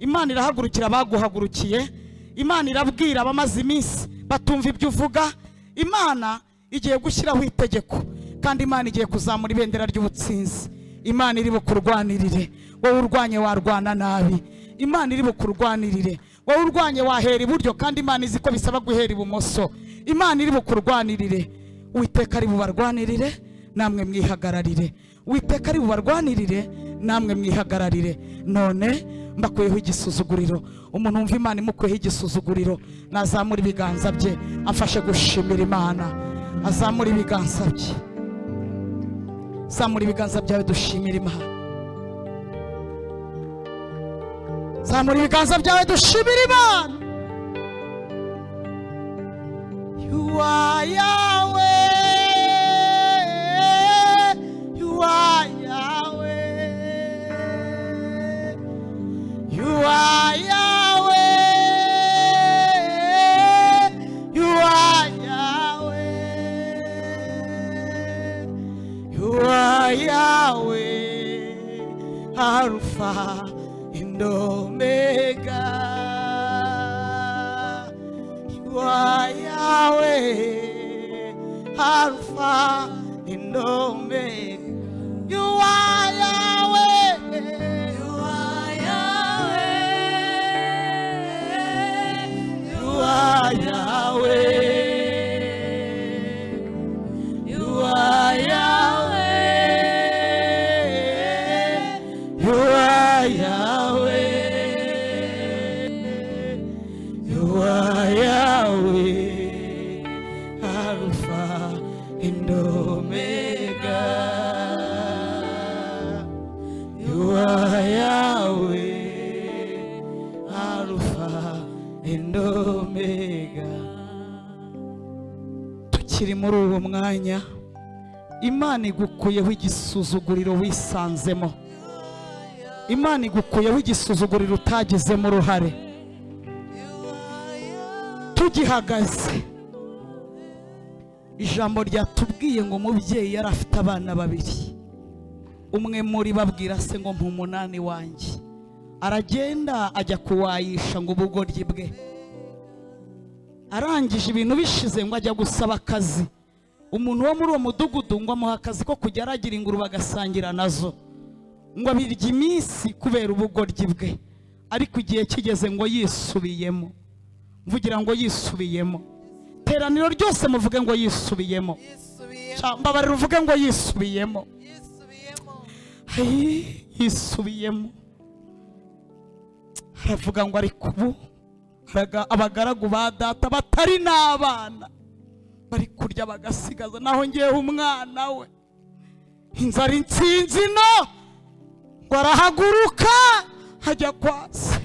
Imana irahagurukira abaguhagurukiye. Imana irabwira abamaze iminsi batumva ibyo uvuga. Imana igiye gushyiraho itegeko kandi Imana igiye kuzamura ibendera ry'ubutsinzi. Imana iri bukurwanirire. Wowe urwanye warwana nabi. Imana iri bukurwanirire. Wowe urwanye wahera iburyo kandi Imana izi ko bisaba guhera ibumoso. Imana iri bukurwanirire. Uwiteka ari bubarwanirire namwe mwihagararire. Uwiteka ari bubarwanirire namwe mwihagararire. None mbakuyeho igisuzuguriro. Umuntu wumva Imana imukuyeho igisuzuguriro nazamura ibiganza bye amfashe gushimira Imana. Azamura ibiganza bye. Zamura ibiganza byawe dushimira Imana. Zamura ibiganza byawe dushimira Imana. You are Yahweh. You are Yahweh. You are Yahweh. You are Yahweh. You are Yahweh. Alpha and Omega. You are Yahweh. Alpha and Omega. You are Yahweh. You are Yahweh. You are Yahweh. You are Yahweh. You are Yahweh. You are Yahweh. Alpha and Omega. You are Yahweh, Alpha and Omega. Tukiri muri uwo mwanya Imana igukuyeho igisuzuguriro wisanzemo. Imana igukuyeho igisuzuguriro utagizemo uruhare. Tugihagaze ijambo ryatubwiye ngo umubyeyi yari afite abana babiri. Umwe muri babwira se ngo mpumunani wanjye. Aragenda ajya kuwayisha ngo ubugoryi bwe. Arangije ibintu bishize ngo ajya gusaba akazi. Umuntu wo muri uwo mudugudu ngo amuha akazi ko kujya aragira ingurube agasangira nazo. Ngo abirya iminsi kubera ubugoryi bwe. Ariko igihe kigeze ngo yisubiyemo. Mvugira ngo yisubiyemo. Teraniro ryose muvuge ngo yisubiyemo. Mbabarira uvuge ngo yisubiyemo. Yisubiyemo. Aravuga ngo ariko ubu abagaragu ba data batari n'abana bari kurya bagasigaza, naho ngewe umwana we inzara insinzi no ngo arahaguruka hajya kwa se,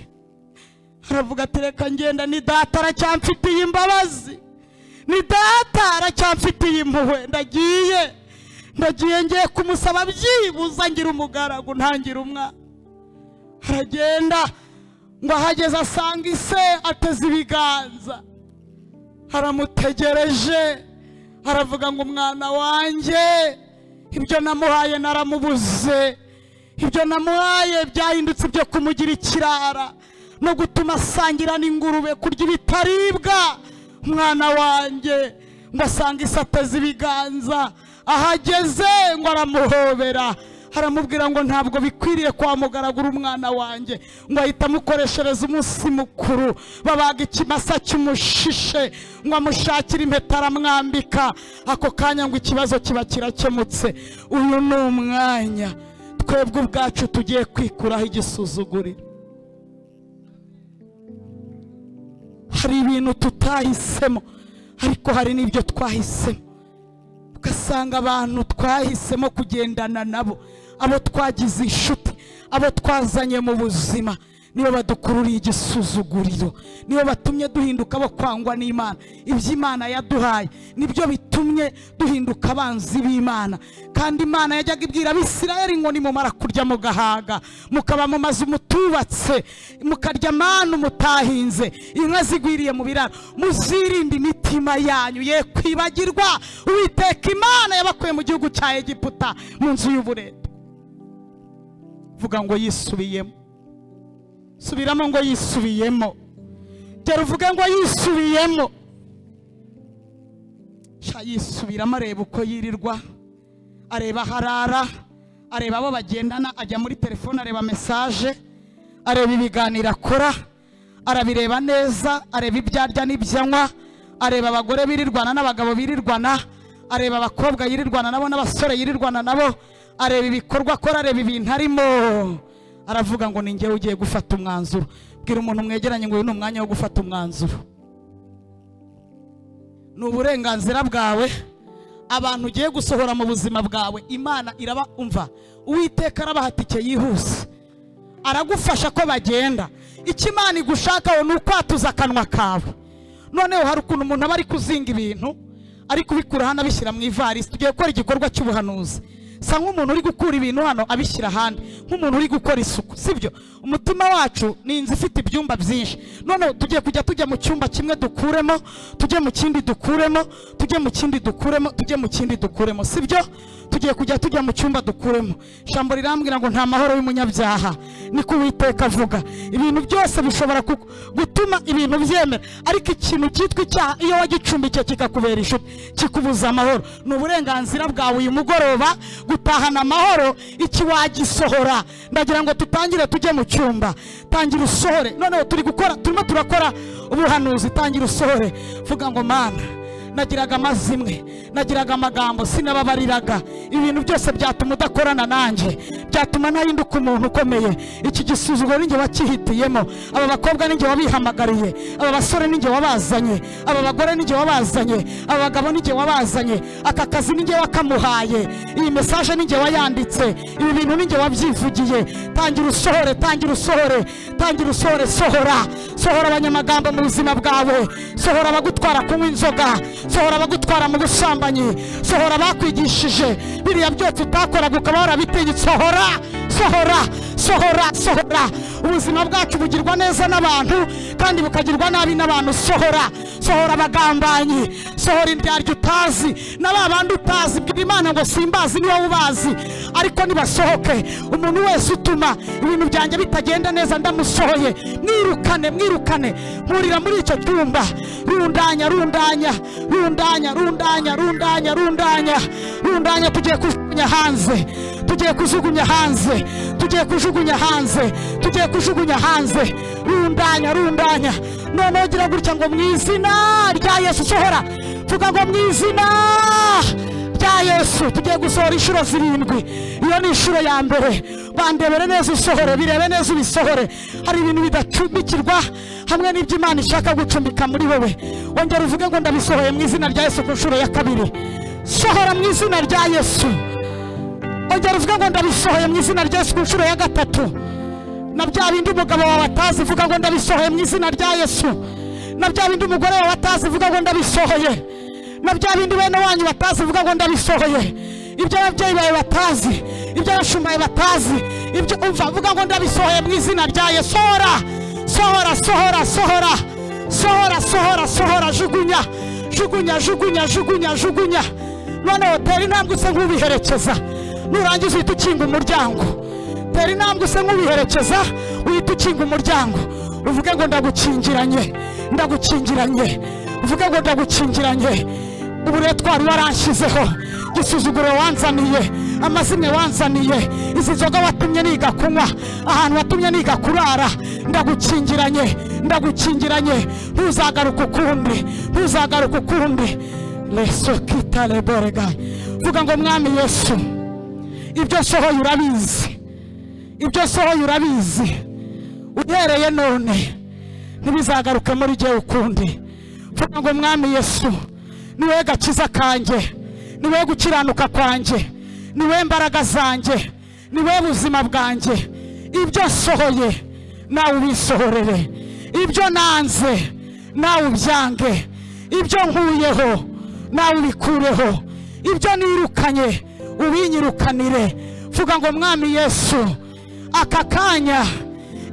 aravuga ati reka ngenda, ni data aracyamfitiye imbabazi, ni data aracyamfitiye impuhwe, ndagiye ngiye kumusaba byibuza ngira umugaragu ntangira umwana. Aragenda ngo ahageze asanga ise ateze ibiganza, aramutegereje, aravuga ngo umwana wanjye ibyo namuhaye naramubuze, ibyo namuhaye byahindutse ibyo kumugira ikirara no gutuma asangira n'ingurube, kurya ibitaribwa. Umwana wanjye ngo asanga ise ateze ibiganza, ahageze ngo aramuhobera, aramubwira ngo ntabwo bikwiriye kwamugaragura umwana wanjye, ngo ahita amukoreshereza umunsi mukuru, babaga ikimasa cy'umushishe, ngo amushakire impeta aramwambika. Ako kanya ngo ikibazo kiba kirakemutse. Uyu ni umwanya twebwe ubwacu tugiye kwikuraho igisuzuguriro. Hari ibintu tutahisemo, ariko hari n'ibyo twahisemo. Ugasanga abantu twahisemo kugendana nabo, abo twagize inshuti, abo twazanye mu buzima, nibo badukururiye igisuzuguriro, nibo batumye duhinduka abo kwangwa n'Imana. Iby'Imana yaduhaye nibyo bitumye duhinduka abanzi b'Imana. Kandi Imana yajyaga ibwira Abisirayeli ngo nimumara kurya mugahaga, mukaba mu mazu mutubatse, mukarya manu mutahinze, inka zigwiriye mu biraro, muzirinde imitima yanyu ye kwibagirwa Uwiteka Imana yabakuye mu gihugu cya Egiputa, mu nzu y'uburetwa. Vuga ngo yisubiyemo, subiramo ngo yisubiyemo, gera uvuge ngo yisubiyemo. Yisubiramo, areba uko yirirwa, areba harara, areba abo bagendana, ajya muri telefone areba message, areba ibiganiro akora, arabireba neza, areba ibyarya n'ibyanywa, areba abagore birirwana n'abagabo birirwana, areba abakobwa yirirwana nabo n'abasore yirirwana nabo, areba ibikorwa akora, areba ibintu arimo. Aravuga ngo ni njyewe ugiye gufata umwanzuro. Bwira umuntu mwegeranye ngo uyu ni umwanya wo gufata umwanzuro. Ni uburenganzira bwawe, abantu ugiye gusohora mu buzima bwawe. Imana iraba umva, Uwiteka arabahatike yihuse, aragufasha ko bagenda. Icyo Imana igushakaho ni ukwatuza akanwa kawe. Noneho hari ukuntu umuntu aba ari kuzinga ibintu, ari kubikura hano abishyira mu ivarisi. Tugiye gukora igikorwa cy'ubuhanuzi. Sa nk'umuntu uri gukura ibintu hano abishyira ahandi, nk'umuntu uri gukora isuku, sibyo? Umutima wacu ni inzu ifite ibyumba byinshi. None tugiye kujya tujya mu cyumba kimwe dukuremo, tujye mu kindi dukuremo, tujye mu kindi dukuremo, tujye mu kindi dukuremo, sibyo? Tugiye kujya tujya mu cyumba dukuremo. Ijambo rirambwira ngo nta mahoro y'umunyabyaha, niko Uwiteka avuga. Ibintu byose bishobora gutuma ibintu byemera, ariko ikintu cyitwa icyaha iyo wagicumbikiye kikakubera inshuti, kikubuza amahoro. Ni uburenganzira bwawe uyu mugoroba gutahana amahoro. Iki wagisohora. Ndagira ngo tutangire tujye mu cyumba. Tangira usohore. Noneho turimo turakora ubuhanuzi. Tangira usohore. Vuga ngo Mana, nagiraga amazimwe, nagiraga amagambo, sinababariraga. Ibintu byose byatuma udakorana nanjye, byatuma nahinduka umuntu ukomeye. Iki gisuzuguro ninjye wakihitiyemo. Aba bakobwa ninjye wabihamagariye, aba basore ninjye wabazanye, aba bagore ninjye wabazanye, aba bagabo ninjye wabazanye, aka kazi ninjye wakamuhaye, iyi message ninjye wayanditse, ibi bintu ninjye wabyivugiye. Tangira usohore, tangira usohore, tangira usohore. Sohora, sohora abanyamagambo mu buzima bwawe, sohora abagutwara kunywa inzoga, sohora abagutwara mu busambanyi, sohora abakwigishije biriya byose utakoraga ukaba warabitinyitse. Sohora, sohora, sohora, sohora. Ubuzima bwacu bugirwa neza n'abantu kandi bukagirwa nabi n'abantu. Sohora, sohora abagambanyi, sohora indyarya utazi na babandi utazi. Bwira Imana ngo simbazi ni wowe ubazi, ariko nibasohoke. Umuntu wese utuma ibintu byanjye bitagenda neza ndamusohoye. Mwirukane, mwirukane. Nkurira muri icyo cyumba. Rundanya, rundanya, rundanya, rundanya, rundanya, rundanya, rundanya. Tugiye kujugunya hanze, tugiye kujugunya hanze, tugiye kujugunya hanze, tugiye kujugunya hanze. Rundanya, rundanya. None gira gutya ngo mu izina rya Yesu sohora. Vuga ngo mu izina rya Yesu. Tugiye gusohora inshuro 7. Iyo ni inshuro ya mbere. Bandebere neza usohore, birebe neza ubisohore. Hari ibintu bidacumbikirwa, hamwe n'ibyo Imana ishaka gucumbika muri wowe. Wongera uvuge ngo ndabisohoye mu izina rya Yesu ku nshuro ya kabiri. Sohora mu izina rya Yesu. Wongera uvuge ngo ndabisohoye mu izina rya Yesu ku nshuro ya gatatu. Na bya bindi umugabo wawe atazi vuga ngo ndabisohoye mu izina rya Yesu. Na bya bindi umugore wawe atazi vuga ngo ndabisohoye. Na bya bindi bene wanyu batazi vuga ngo ndabisohoye. Ibyo ababyeyi bawe batazi, ibyo abashumba batazi, ibyo umva vuga ngo ndabisohoye mu izina rya Yesu. Sohora, sohora, sohora, sohora, sohora, sohora, sohora, jugunya, jugunya, jugunya, jugunya, jugunya. Noneho tera intambwe use nk'ubiherekeza, nurangiza uhita ukinga umuryango. Tera intambwe use nk'ubiherekeza, uhita ukinga umuryango. Uvuge ngo ndagukingiranye, ndagukingiranye. Uvuge ngo ndagukingiranye. Uburetwari waranshizeho, gisuzuguro wanzaniye, amazimwe wanzaniye, izi nzoga watumye niga kunywa, ahantu watumye niga kurara, ndagukingiranye, ndagukingiranye. Ntuzagaruka ukundi, ntuzagaruka ukundi. Leso kita leborega. Vuga ngo Mwami Yesu, ibyo sohoye urabizi, ibyo sohoye urabizi. Uhereye none ntibizagaruke muri gihe ukundi. Vuga ngo Mwami Yesu, niwe gakiza kanje, niwe gukiranuka kwanje, niwe mbaraga zanje, niwe buzima bwanje. Ibyo sohoye nawe ubisohorere, ibyo nanze nawe ubyange, ibyo nkuyeho nawe ubikureho, ibyo nirukanye ubinyirukanire. Vuga ngo Mwami Yesu, aka kanya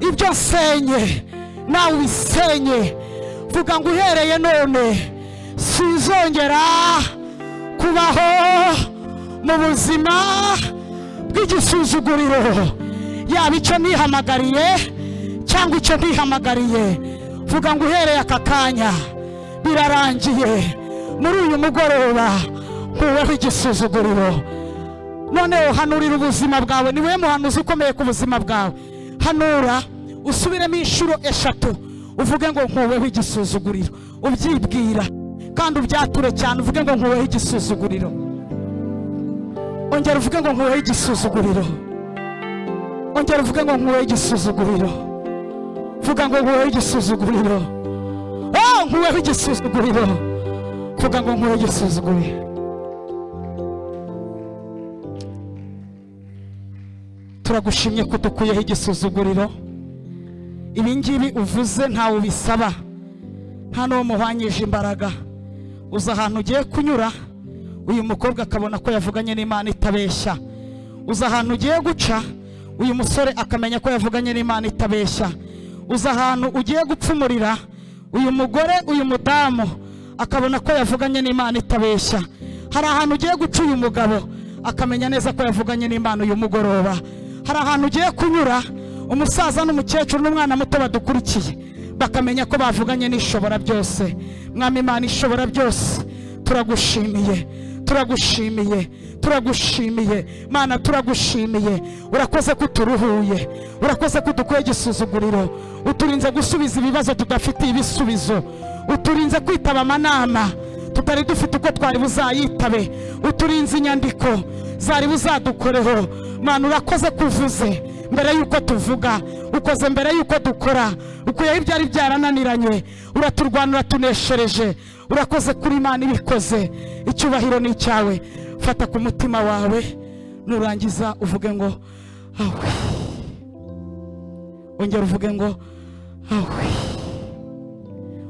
ibyo nsenye nawe ubisenye. Vuga ngo uhereye none sinzongera kubaho mu buzima bw'igisuzuguriro, yaba icyo nihamagariye cyangwa icyo ntihamagariye. Vuga ngo uhereye aka kanya birarangiye. Muri uyu mugoroba nkuweho igisuzuguriro. Noneho hanurira ubuzima bwawe, niwe muhanuzi ukomeye ku buzima bwawe. Hanura usubiremo inshuro 3 uvuge ngo nkuweho igisuzuguriro. Ubyibwira kandi ubyature cyane, uvuge ngo nkuweho igisuzuguriro. Ongera uvuge ngo nkuweho igisuzuguriro. Ongera uvuge ngo nkuweho igisuzuguriro. Vuga ngo nkuweho igisuzuguriro. Oh, nkuweho igisuzuguriro. Vuga ngo nkuweho igisuzuguriro. Turagushimye ko dukuyeho igisuzuguriro. Ibi ngibi uvuze ntawe ubisaba, nta n'uwo muhwanyije imbaraga. Uza ahantu ugiye kunyura, uyu mukobwa akabona ko yavuganye n'Imana itabeshya. Uza ahantu ugiye guca, uyu musore akamenya ko yavuganye n'Imana itabeshya. Uza ahantu ugiye gupfumurira, uyu mugore, uyu mudamu akabona ko yavuganye n'Imana itabeshya. Hari ahantu ugiye guca uyu mugabo akamenya neza ko yavuganye n'Imana uyu mugoroba. Hari ahantu ugiye kunyura, umusaza n'umukecuru n'umwana muto badukurikiye bakamenya ko bavuganye n'Ishobora byose. Mwami Imana ishobora byose, turagushimiye, turagushimiye, turagushimiye. Mana turagushimiye, urakoze kuturuhuye, urakoze kudukuye igisuzuguriro, uturinze gusubiza ibibazo tudafitiye ibisubizo, uturinze kwitaba amanama tutari dufite uko twari buzayitabe, uturinze inyandiko zari buzadukoreho. Mana urakoze kuvuze mbere yuko tuvuga, ukoze mbere yuko dukora, ukuyeho ibyari byarananiranye, uraturwanira tuneshereje. Urakoze kuri Imana ibikoze, icyubahiro ni icyawe. Fata ku mutima wawe, nurangiza uvuge ngo awe. Ongera uvuge ngo awe.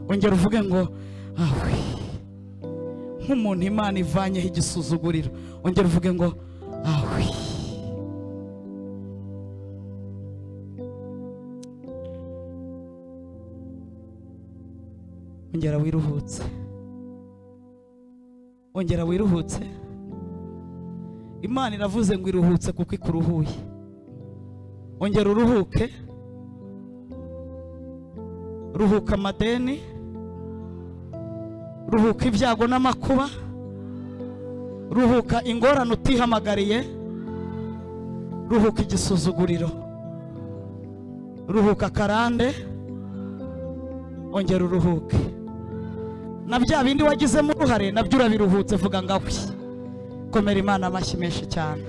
Ongera uvuge ngo awe. Nk'umuntu Imana ivanyeho igisuzuguriro, ongera uvuge ngo awe. Ongera wiruhutse, ongera wiruhutse. Imana iravuze ngo iruhutse kuko ikuruhuye. Ongera uruhuke, ruhuka amadeni, ruhuka ibyago n'amakuba, ruhuka ingorane utihamagariye, ruhuka igisuzuguriro, ruhuka karande. Ongera uruhuke. Na bya bindi wagizemo uruhare nabyo urabiruhutse. Vuga ngawe, komera Imana amashyi menshi cyane.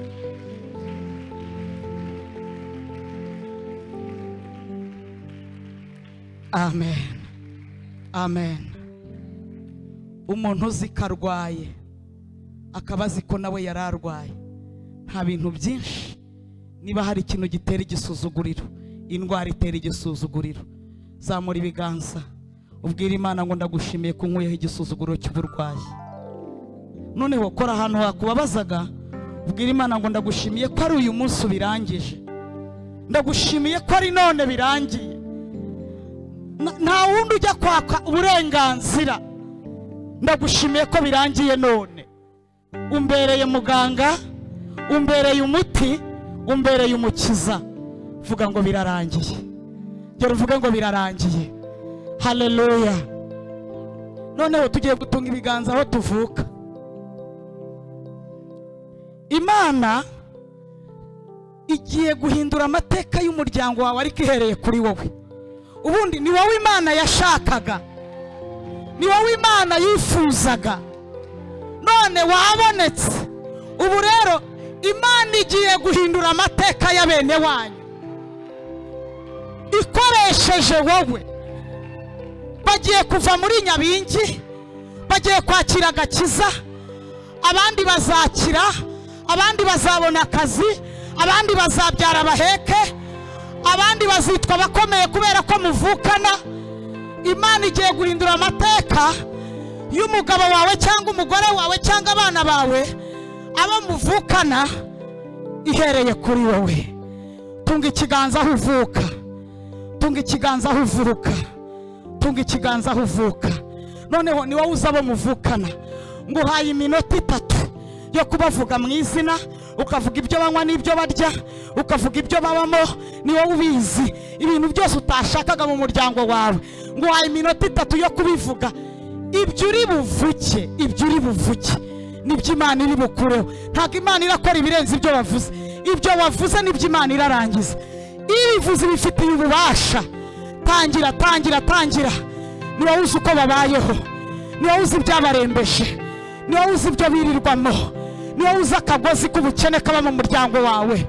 amen amen. Umuntu uzi ko arwaye akaba azi ko nawe yari arwaye, nta bintu byinshi. Niba hari ikintu gitera igisuzuguriro, indwara itera igisuzuguriro, zamura ibiganza ubwira Imana ngo ndagushimiye ko nkuyeho igisuzuguriro cy'uburwayi. Noneho kora ahantu hakubabazaga, ubwira Imana ngo ndagushimiye ko ari uyu munsi ubirangije, ndagushimiye ko ari none birangiye. Nta wundi ujya kwaka uburenganzira, ndagushimiye ko birangiye none. Umbereye muganga, umbereye umuti, umbereye umukiza. Vuga ngo birarangiye, gera uvuge ngo birarangiye. Haleluya. Noneho tugiye gutunga ibiganza aho tuvuka. Imana igiye guhindura amateka y'umuryango wawe, ariko ihereye kuri wowe. Ubundi ni wowe Imana yashakaga, ni wowe Imana yifuzaga, none wabonetse. Ubu rero Imana igiye guhindura amateka ya bene wanyu ikoresheje wowe. Bagiye kuva muri Nyabingi, bagiye kwakira agakiza, abandi bazakira, abandi bazabona akazi, abandi bazabyara baheke, abandi bazitwa bakomeye kubera ko muvukana. Imana igiye guhindura amateka y'umugabo wawe cyangwa umugore wawe cyangwa abana bawe, abo muvukana, ihereye kuri wowe. Tunga ikiganza aho uvuka, tunga ikiganza aho uvuka, tunga ikiganza aho uvuka. Noneho ni wowe uza abo muvukana, nguhaye iminota 3 yo kubavuga mu izina, ukavuga ibyo banywa n'ibyo barya, ukavuga ibyo babamo. Ni wowe ubizi ibintu byose utashakaga mu muryango wawe. Nguhaye iminota 3 yo kubivuga. Ibyo uri buvuke, ibyo uri buvuke nibyo Imana iri bukureho. Ntabwo Imana irakora ibirenze ibyo wavuze. Ibyo wavuze nibyo Imana irarangiza. Ibivuze bifitiye ububasha. Tangira, tangira, tangira. Ni wowe uzi uko babayeho, ni wowe uzi ibyabarembeshe, ni wowe uzi ibyo birirwamo, ni wowe uzi akagozi k'ubukene kaba mu muryango wawe,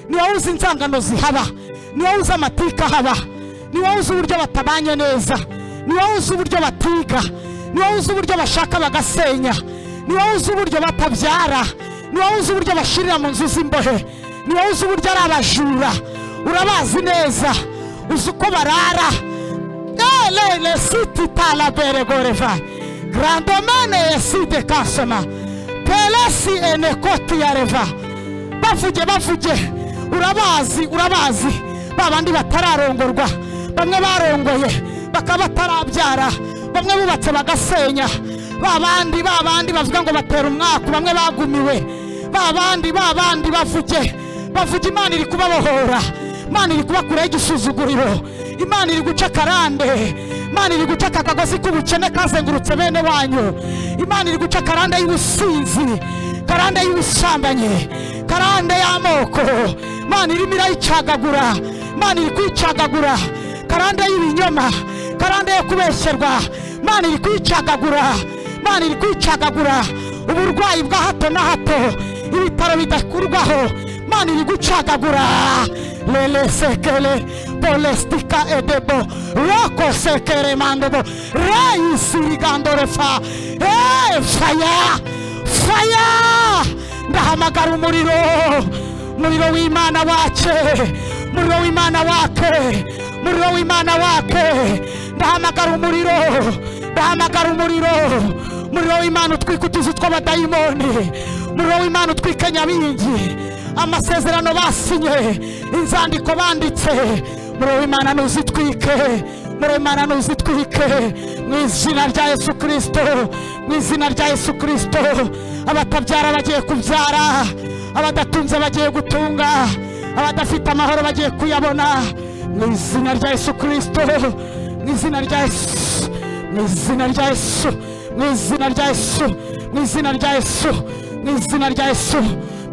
ni wowe uzi inzangano zihaba, ni wowe uzi amatika haba, ni wowe uzi uburyo batabanye neza, ni wowe uzi uburyo batiga, ni wowe uzi uburyo bashaka bagasenya, ni wowe uzi uburyo batabyara, ni wowe uzi uburyo bashirira mu nzu z'imbohe, ni wowe uzi uburyo ari abajura. Urabazi neza, uzi uko barara. Le siti tala bere goreva grandomane eside kasona pelesi enekoti yareva. Bavuge, bavuge. Urabazi babandi batararongorwa, bamwe barongoye bakaba batarabyara, bamwe bubatse bagasenya, babandi bavuga ngo batera umwaka, bamwe bagumiwe, babandi bavuge. Imana iri kubabohora, Imana iri kubakuraho igisuzuguriro, Imana iri guca karande, Imana iri guca akagozi k'ubukene kazengurutse bene wanyu, Imana iri guca karande y'ubusinzi, karande y'ubusambanye, karande y'amoko. Imana irimo irayicagagura, Imana iri kwicagagura, karande y'ibinyoma, karande yo kubesherwa, Imana iri kwicagagura, Imana iri kwicagagura. Uburwayi bwa hato na hato, ibitaro bidakurwaho, Imana iri gucagagura. Lele sekele polestika edebo roko sekere mandobo raisi rigandorofa. Fire ndahamagara umuriro w'Imana wacu, umuriro w'Imana wake, umuriro w'Imana wake. Ndahamagara umuriro w'Imana utwika utuzu tw'abadayimoni, umuriro w'Imana utwika Nyabingi, amasezerano basinye, inzandiko banditse. Umuriro w'Imana nuzitwike, umuriro w'Imana nuzitwike mu izina rya Yesu Kristo, mu izina rya Yesu Kristo. Abatabyara bagiye kubyara, abadatunze bagiye gutunga, abadafite amahoro bagiye kuyabona mu izina rya Yesu Kristo, mu izina rya Yesu, mu izina rya Yesu, mu izina rya Yesu, mu izina rya Yesu, mu izina rya Yesu,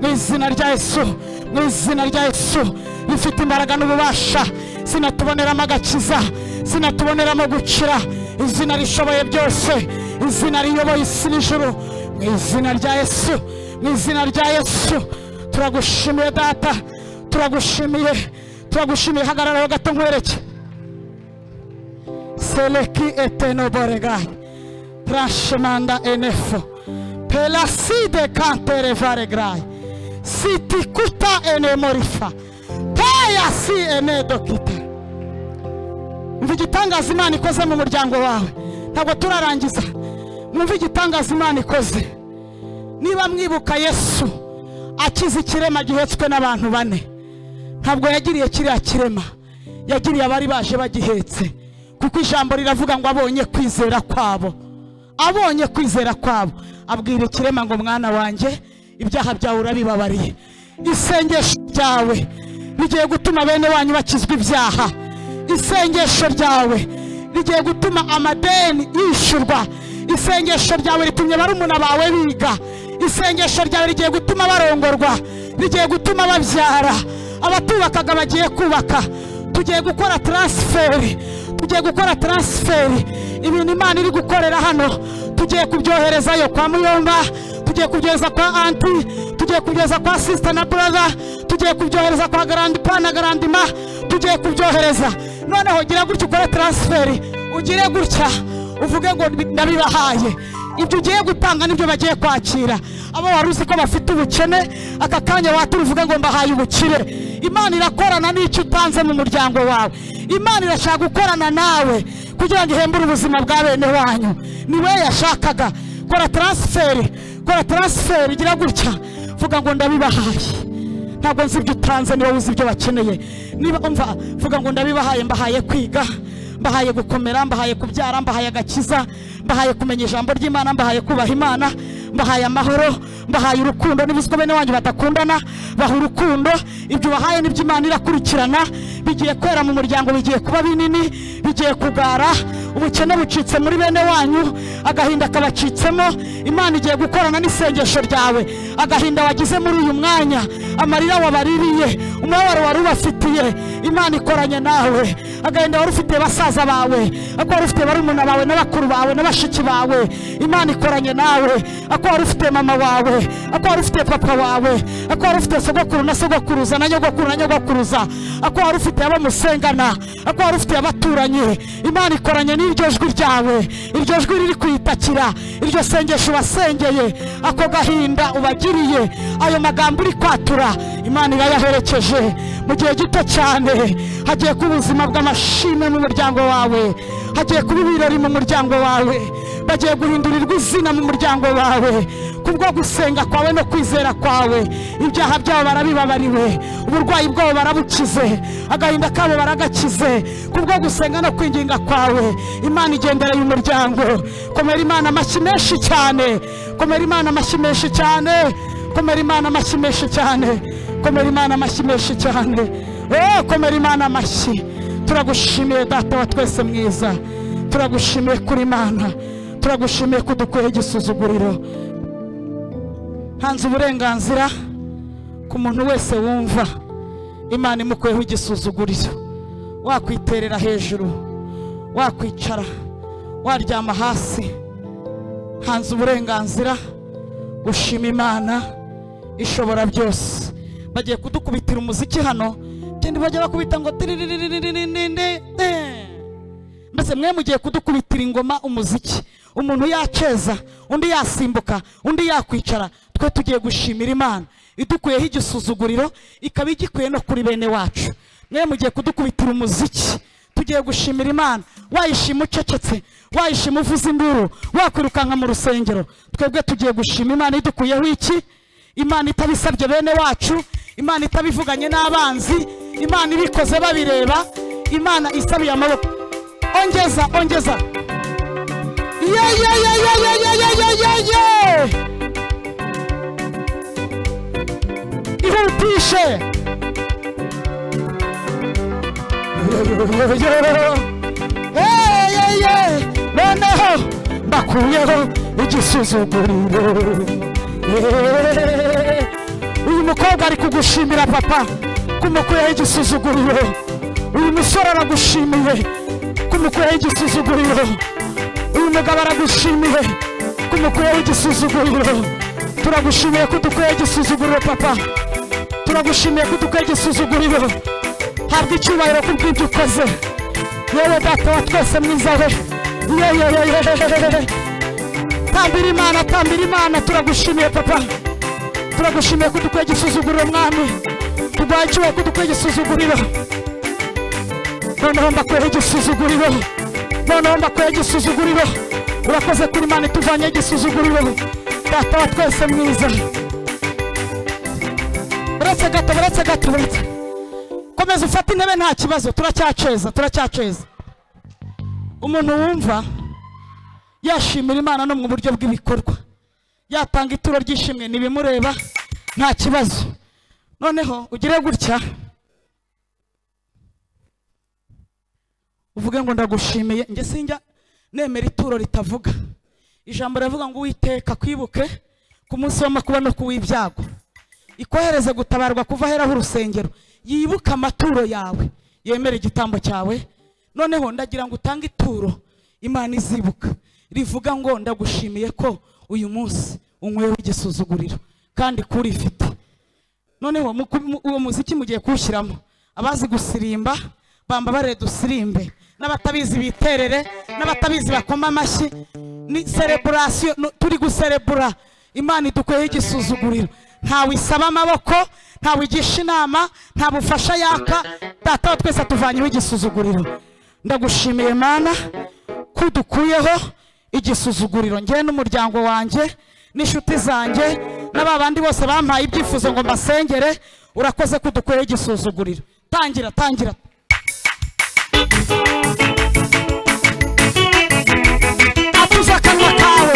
mu izina rya Yesu, mu izina rya Yesu. Rifite imbaraga n'ububasha, sinatuboneramo agakiza, sinatuboneramo gukira. Izina rishoboye byose, izina riyoboye isi n'ijuru, mu izina rya Yesu, mu izina rya Yesu. Turagushimiye Data, turagushimiye. Hagarara gato nkwereke. seleki eteno boregai trashmanda enefo pelaside kantere varegrai sitikuta enemorifa paya si enedokita. Umva igitangaza Imana ikoze mu muryango wawe. Ntabwo turarangiza. Mwumva igitangaza Imana ikoze. Niba mwibuka Yesu akiza ikirema gihetswe n'abantu bane, ntabwo yagiriye kiriya kirema, yagiriye abari baje bagihetse, kuko ijambo riravuga ngo abonye kwizera kwabo. Abonye kwizera kwabo abwira ikirema ngo mwana wanjye ibyaha byawe urabibabariye. Isengesho ryawe rigiye gutuma bene wanyu bakizwa ibyaha. Isengesho ryawe rigiye gutuma amadeni yishyurwa. Isengesho ryawe ritumye barumuna bawe biga. Isengesho ryawe rigiye gutuma barongorwa, rigiye gutuma babyara. Abatubakaga bagiye kubaka. Tugiye gukora transferi, tugiye gukora transferi. Ibintu Imana iri gukorera hano tugiye kubyoherezayo kwa Muyomba, tugiye kubyohereza kwa anti, tugiye kubyohereza kwa sister na brother, tugiye kubyohereza kwa grandpa na grandma, tugiye kubyohereza. Noneho gira gutya ukore transferi, ugire gutya uvuge ngo ndabibahaye. Ibyo ugiye gutanga nibyo bagiye kwakira. Abo waruzi ko bafite ubukene aka kanya waturuvuga ngo mbahaye ubukire. Imana irakorana n'icyo utanze mu muryango wawe. Imana irashaka gukorana nawe kugira ngo ihembure ubuzima bwa bene wanyu. Niwe yashakaga. Kora transferi, kora transferi, gira gutya vuga ngo ndabibahaye. Ntabwo nzi ibyo utanze, niba uzi ibyo bakeneye. Niba umva vuga ngo ndabibahaye, mbahaye kwiga, mbahaye gukomera, mbahaye kubyara, mbahaye agakiza, mbahaye kumenya ijambo ry'Imana, mbahaye kubaha Imana, mbahaye amahoro, mbahaye urukundo. Nibuziko bene wanyu badakundana baha urukundo. Ibyo bahaye nibyo Imana irakurikirana. Bigiye kwera mu muryango, bigiye kuba binini, bigiye kugara. Ubukene bucitse muri bene wanyu, agahinda kabacitsemo. Imana igiye gukorana n'isengesho ryawe. Agahinda wagize muri uyu mwanya, amarira wabaririye, umubabaro wari ubafitiye, Imana ikoranye nawe. Agahinda wari ufite basaza bawe, ako wari ufite barumuna bawe n'abakuru bawe n'abashiki bawe, Imana ikoranye nawe. Ako wari ufite mama wawe, ako wari ufite papa wawe, ako wari ufite sogokuru na sogokuruza na nyogokuru na nyogokuruza, ako wari ufite abamusengana, ako wari ufite abaturanyi, Imana ikoranye n'iryo jwi ryawe. Iryo jwi riri kwitakira, iryo sengesho wasengeye, ako gahinda ubagiriye, ayo magambo uri kwatura, Imana irayaherekeje. Mu gihe gito cyane hagiye kuba ubuzima bw'amashimwe mu muryango wawe, hagiye kuba ibirori mu muryango wawe, bagiye guhindurirwa izina mu muryango wawe kubwo gusenga kwawe no kwizera kwawe. Ibyaha byabo barabibabariwe, uburwayi bwabo barabukize, agahinda kabo baragakize kubwo gusenga no kwinginga kwawe. Imana igendereye umuryango. Komera Imana amashyi menshi cyane, komera Imana amashyi menshi cyane, komera Imana amashyi menshi cyane, komera Imana amashyi menshi cyane. Komera Imana amashyi. Turagushimiye Data wa twese mwiza, turagushimiye kuri Imana, turagushimiye kudukuye igisuzuguriro. Hanze uburenganzira ku muntu wese wumva Imana imukuyeho igisuzuguriro. Wakwiterera hejuru, wakwicara, waryama hasi. Hanze uburenganzira gushima Imana ishobora byose. Bagiye kudukubitira umuziki hano, kandi bajya bakubita ngo mbese mwe mugiye kudukubitira ingoma umuziki. Umuntu yaceza, undi yasimbuka, undi yakwicara. Twe tugiye gushimira Imana idukuyeho igisuzuguriro, ikaba igikuye no kuri bene wacu. Mwe mugiye kudukubitira umuziki, tugiye gushimira Imana. Wayishima ucecetse, wayishima uvuza induru, wakwirukanka mu rusengero. Twebwe tugiye gushima Imana idukuyeho iki? Imana itabisabye bene wacu, Imana itabivuganye n'abanzi, Imana ibikoze babireba, Imana isabiye amaboko. Ongeza, ongeza. Ihutishe. Noneho bakuyeho igisuzuguriro. Uyu mukobwa ari kugushimira papa kumukuyeho igisuzuguriro. Uyu musore aragushimiye kumukuyeho igisuzuguriro. Uyu mugabo aragushimiye kumukuyeho igisuzuguriro. Turagushimiye kudukuyeho igisuzuguriro papa, turagushimiye kudukuyeho igisuzuguriro. Habwa icyubahiro kubw'ibyo ukoze, yewe data wa twese mwiza we. Tambira Imana, turagushimiye papa, turagushimiye ko dukwiye igisuzuguriro mwami, tuguhaye icyubahiro ko dukwiye igisuzuguriro. Noneho mbakweye igisuzuguriro, urakoze kuri Imana ituvanye igisuzuguriro, data wa twese mwiza. Uretse gato, komeza ufate intebe nta kibazo, turacyaceza. Umuntu wumva yashimira Imana no mu buryo bw'ibikorwa, yatanga ituro ryishimwe nibimureba nta kibazo. Noneho ugire gutya uvuge ngo ndagushimiye. Nge sinjya nemera ituro ritavuga. Ijambo rivuga ngo Uwiteka kwibuke ku munsi w'amakuba no kuw'ibyago, ikohereze gutabarwa kuva heraho urusengero, yibuka amaturo yawe, yemera igitambo cyawe. Noneho ndagira ngo utange ituro Imana izibuka, rivuga ngo ndagushimiye ko uyu munsi unkweho igisuzuguriro kandi kuri ifite. Noneho uwo muziki mugiye kuwushyiramo, abazi gusirimba bambabare dusirimbe, n'abatabizi biterere, n'abatabizi bakoma amashyi. Ni celebration, turi guserebura Imana idukweho igisuzuguriro. Ntawe isaba amaboko, ntawe igisha inama, nta bufasha yaka, data wa twese tuvanyeho igisuzuguriro. Ndagushimiye Mana ko dukuyeho igisuzuguriro, njye n'umuryango wanjye n'inshuti zanjye n'ababandi bose bampaye ibyifuzo ngo mbasengere. Urakoze ko dukuyeho igisuzuguriro. Tangira atuza akanwa kawe.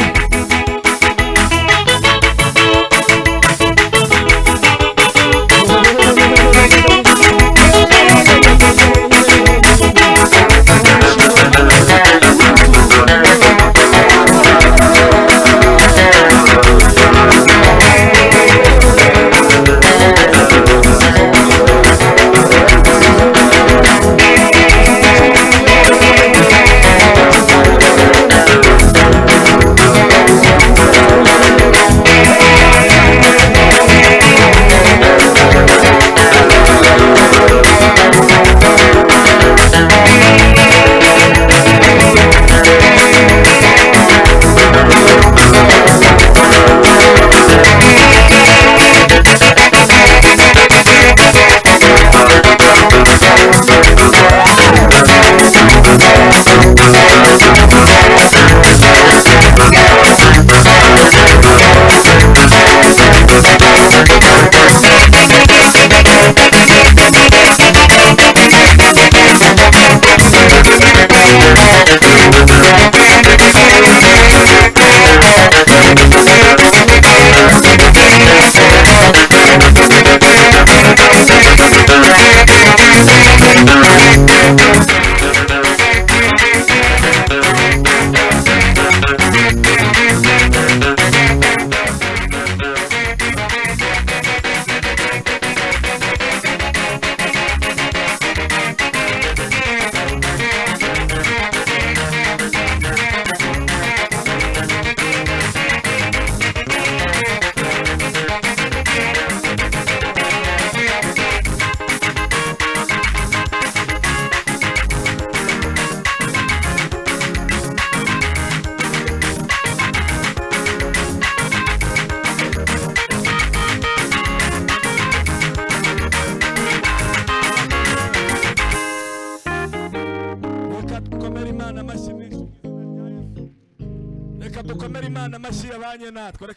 Reka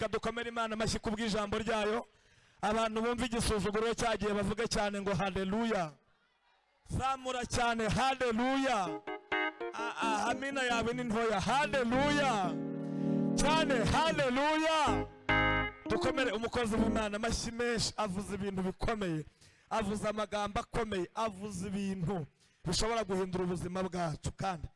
dukomere Imana amashyi kubw'ijambo ryayo. Abantu bumva igisuzuguriro cyagiye bavuga cyane ngo haleluya. Zamura cyane haleluya. Amina yawe ni ntoya. Haleluya cyane, haleluya. Dukomere umukozi w'Imana amashyi menshi. Avuze ibintu bikomeye, avuze amagambo akomeye, avuze ibintu bishobora guhindura ubuzima bwacu kandi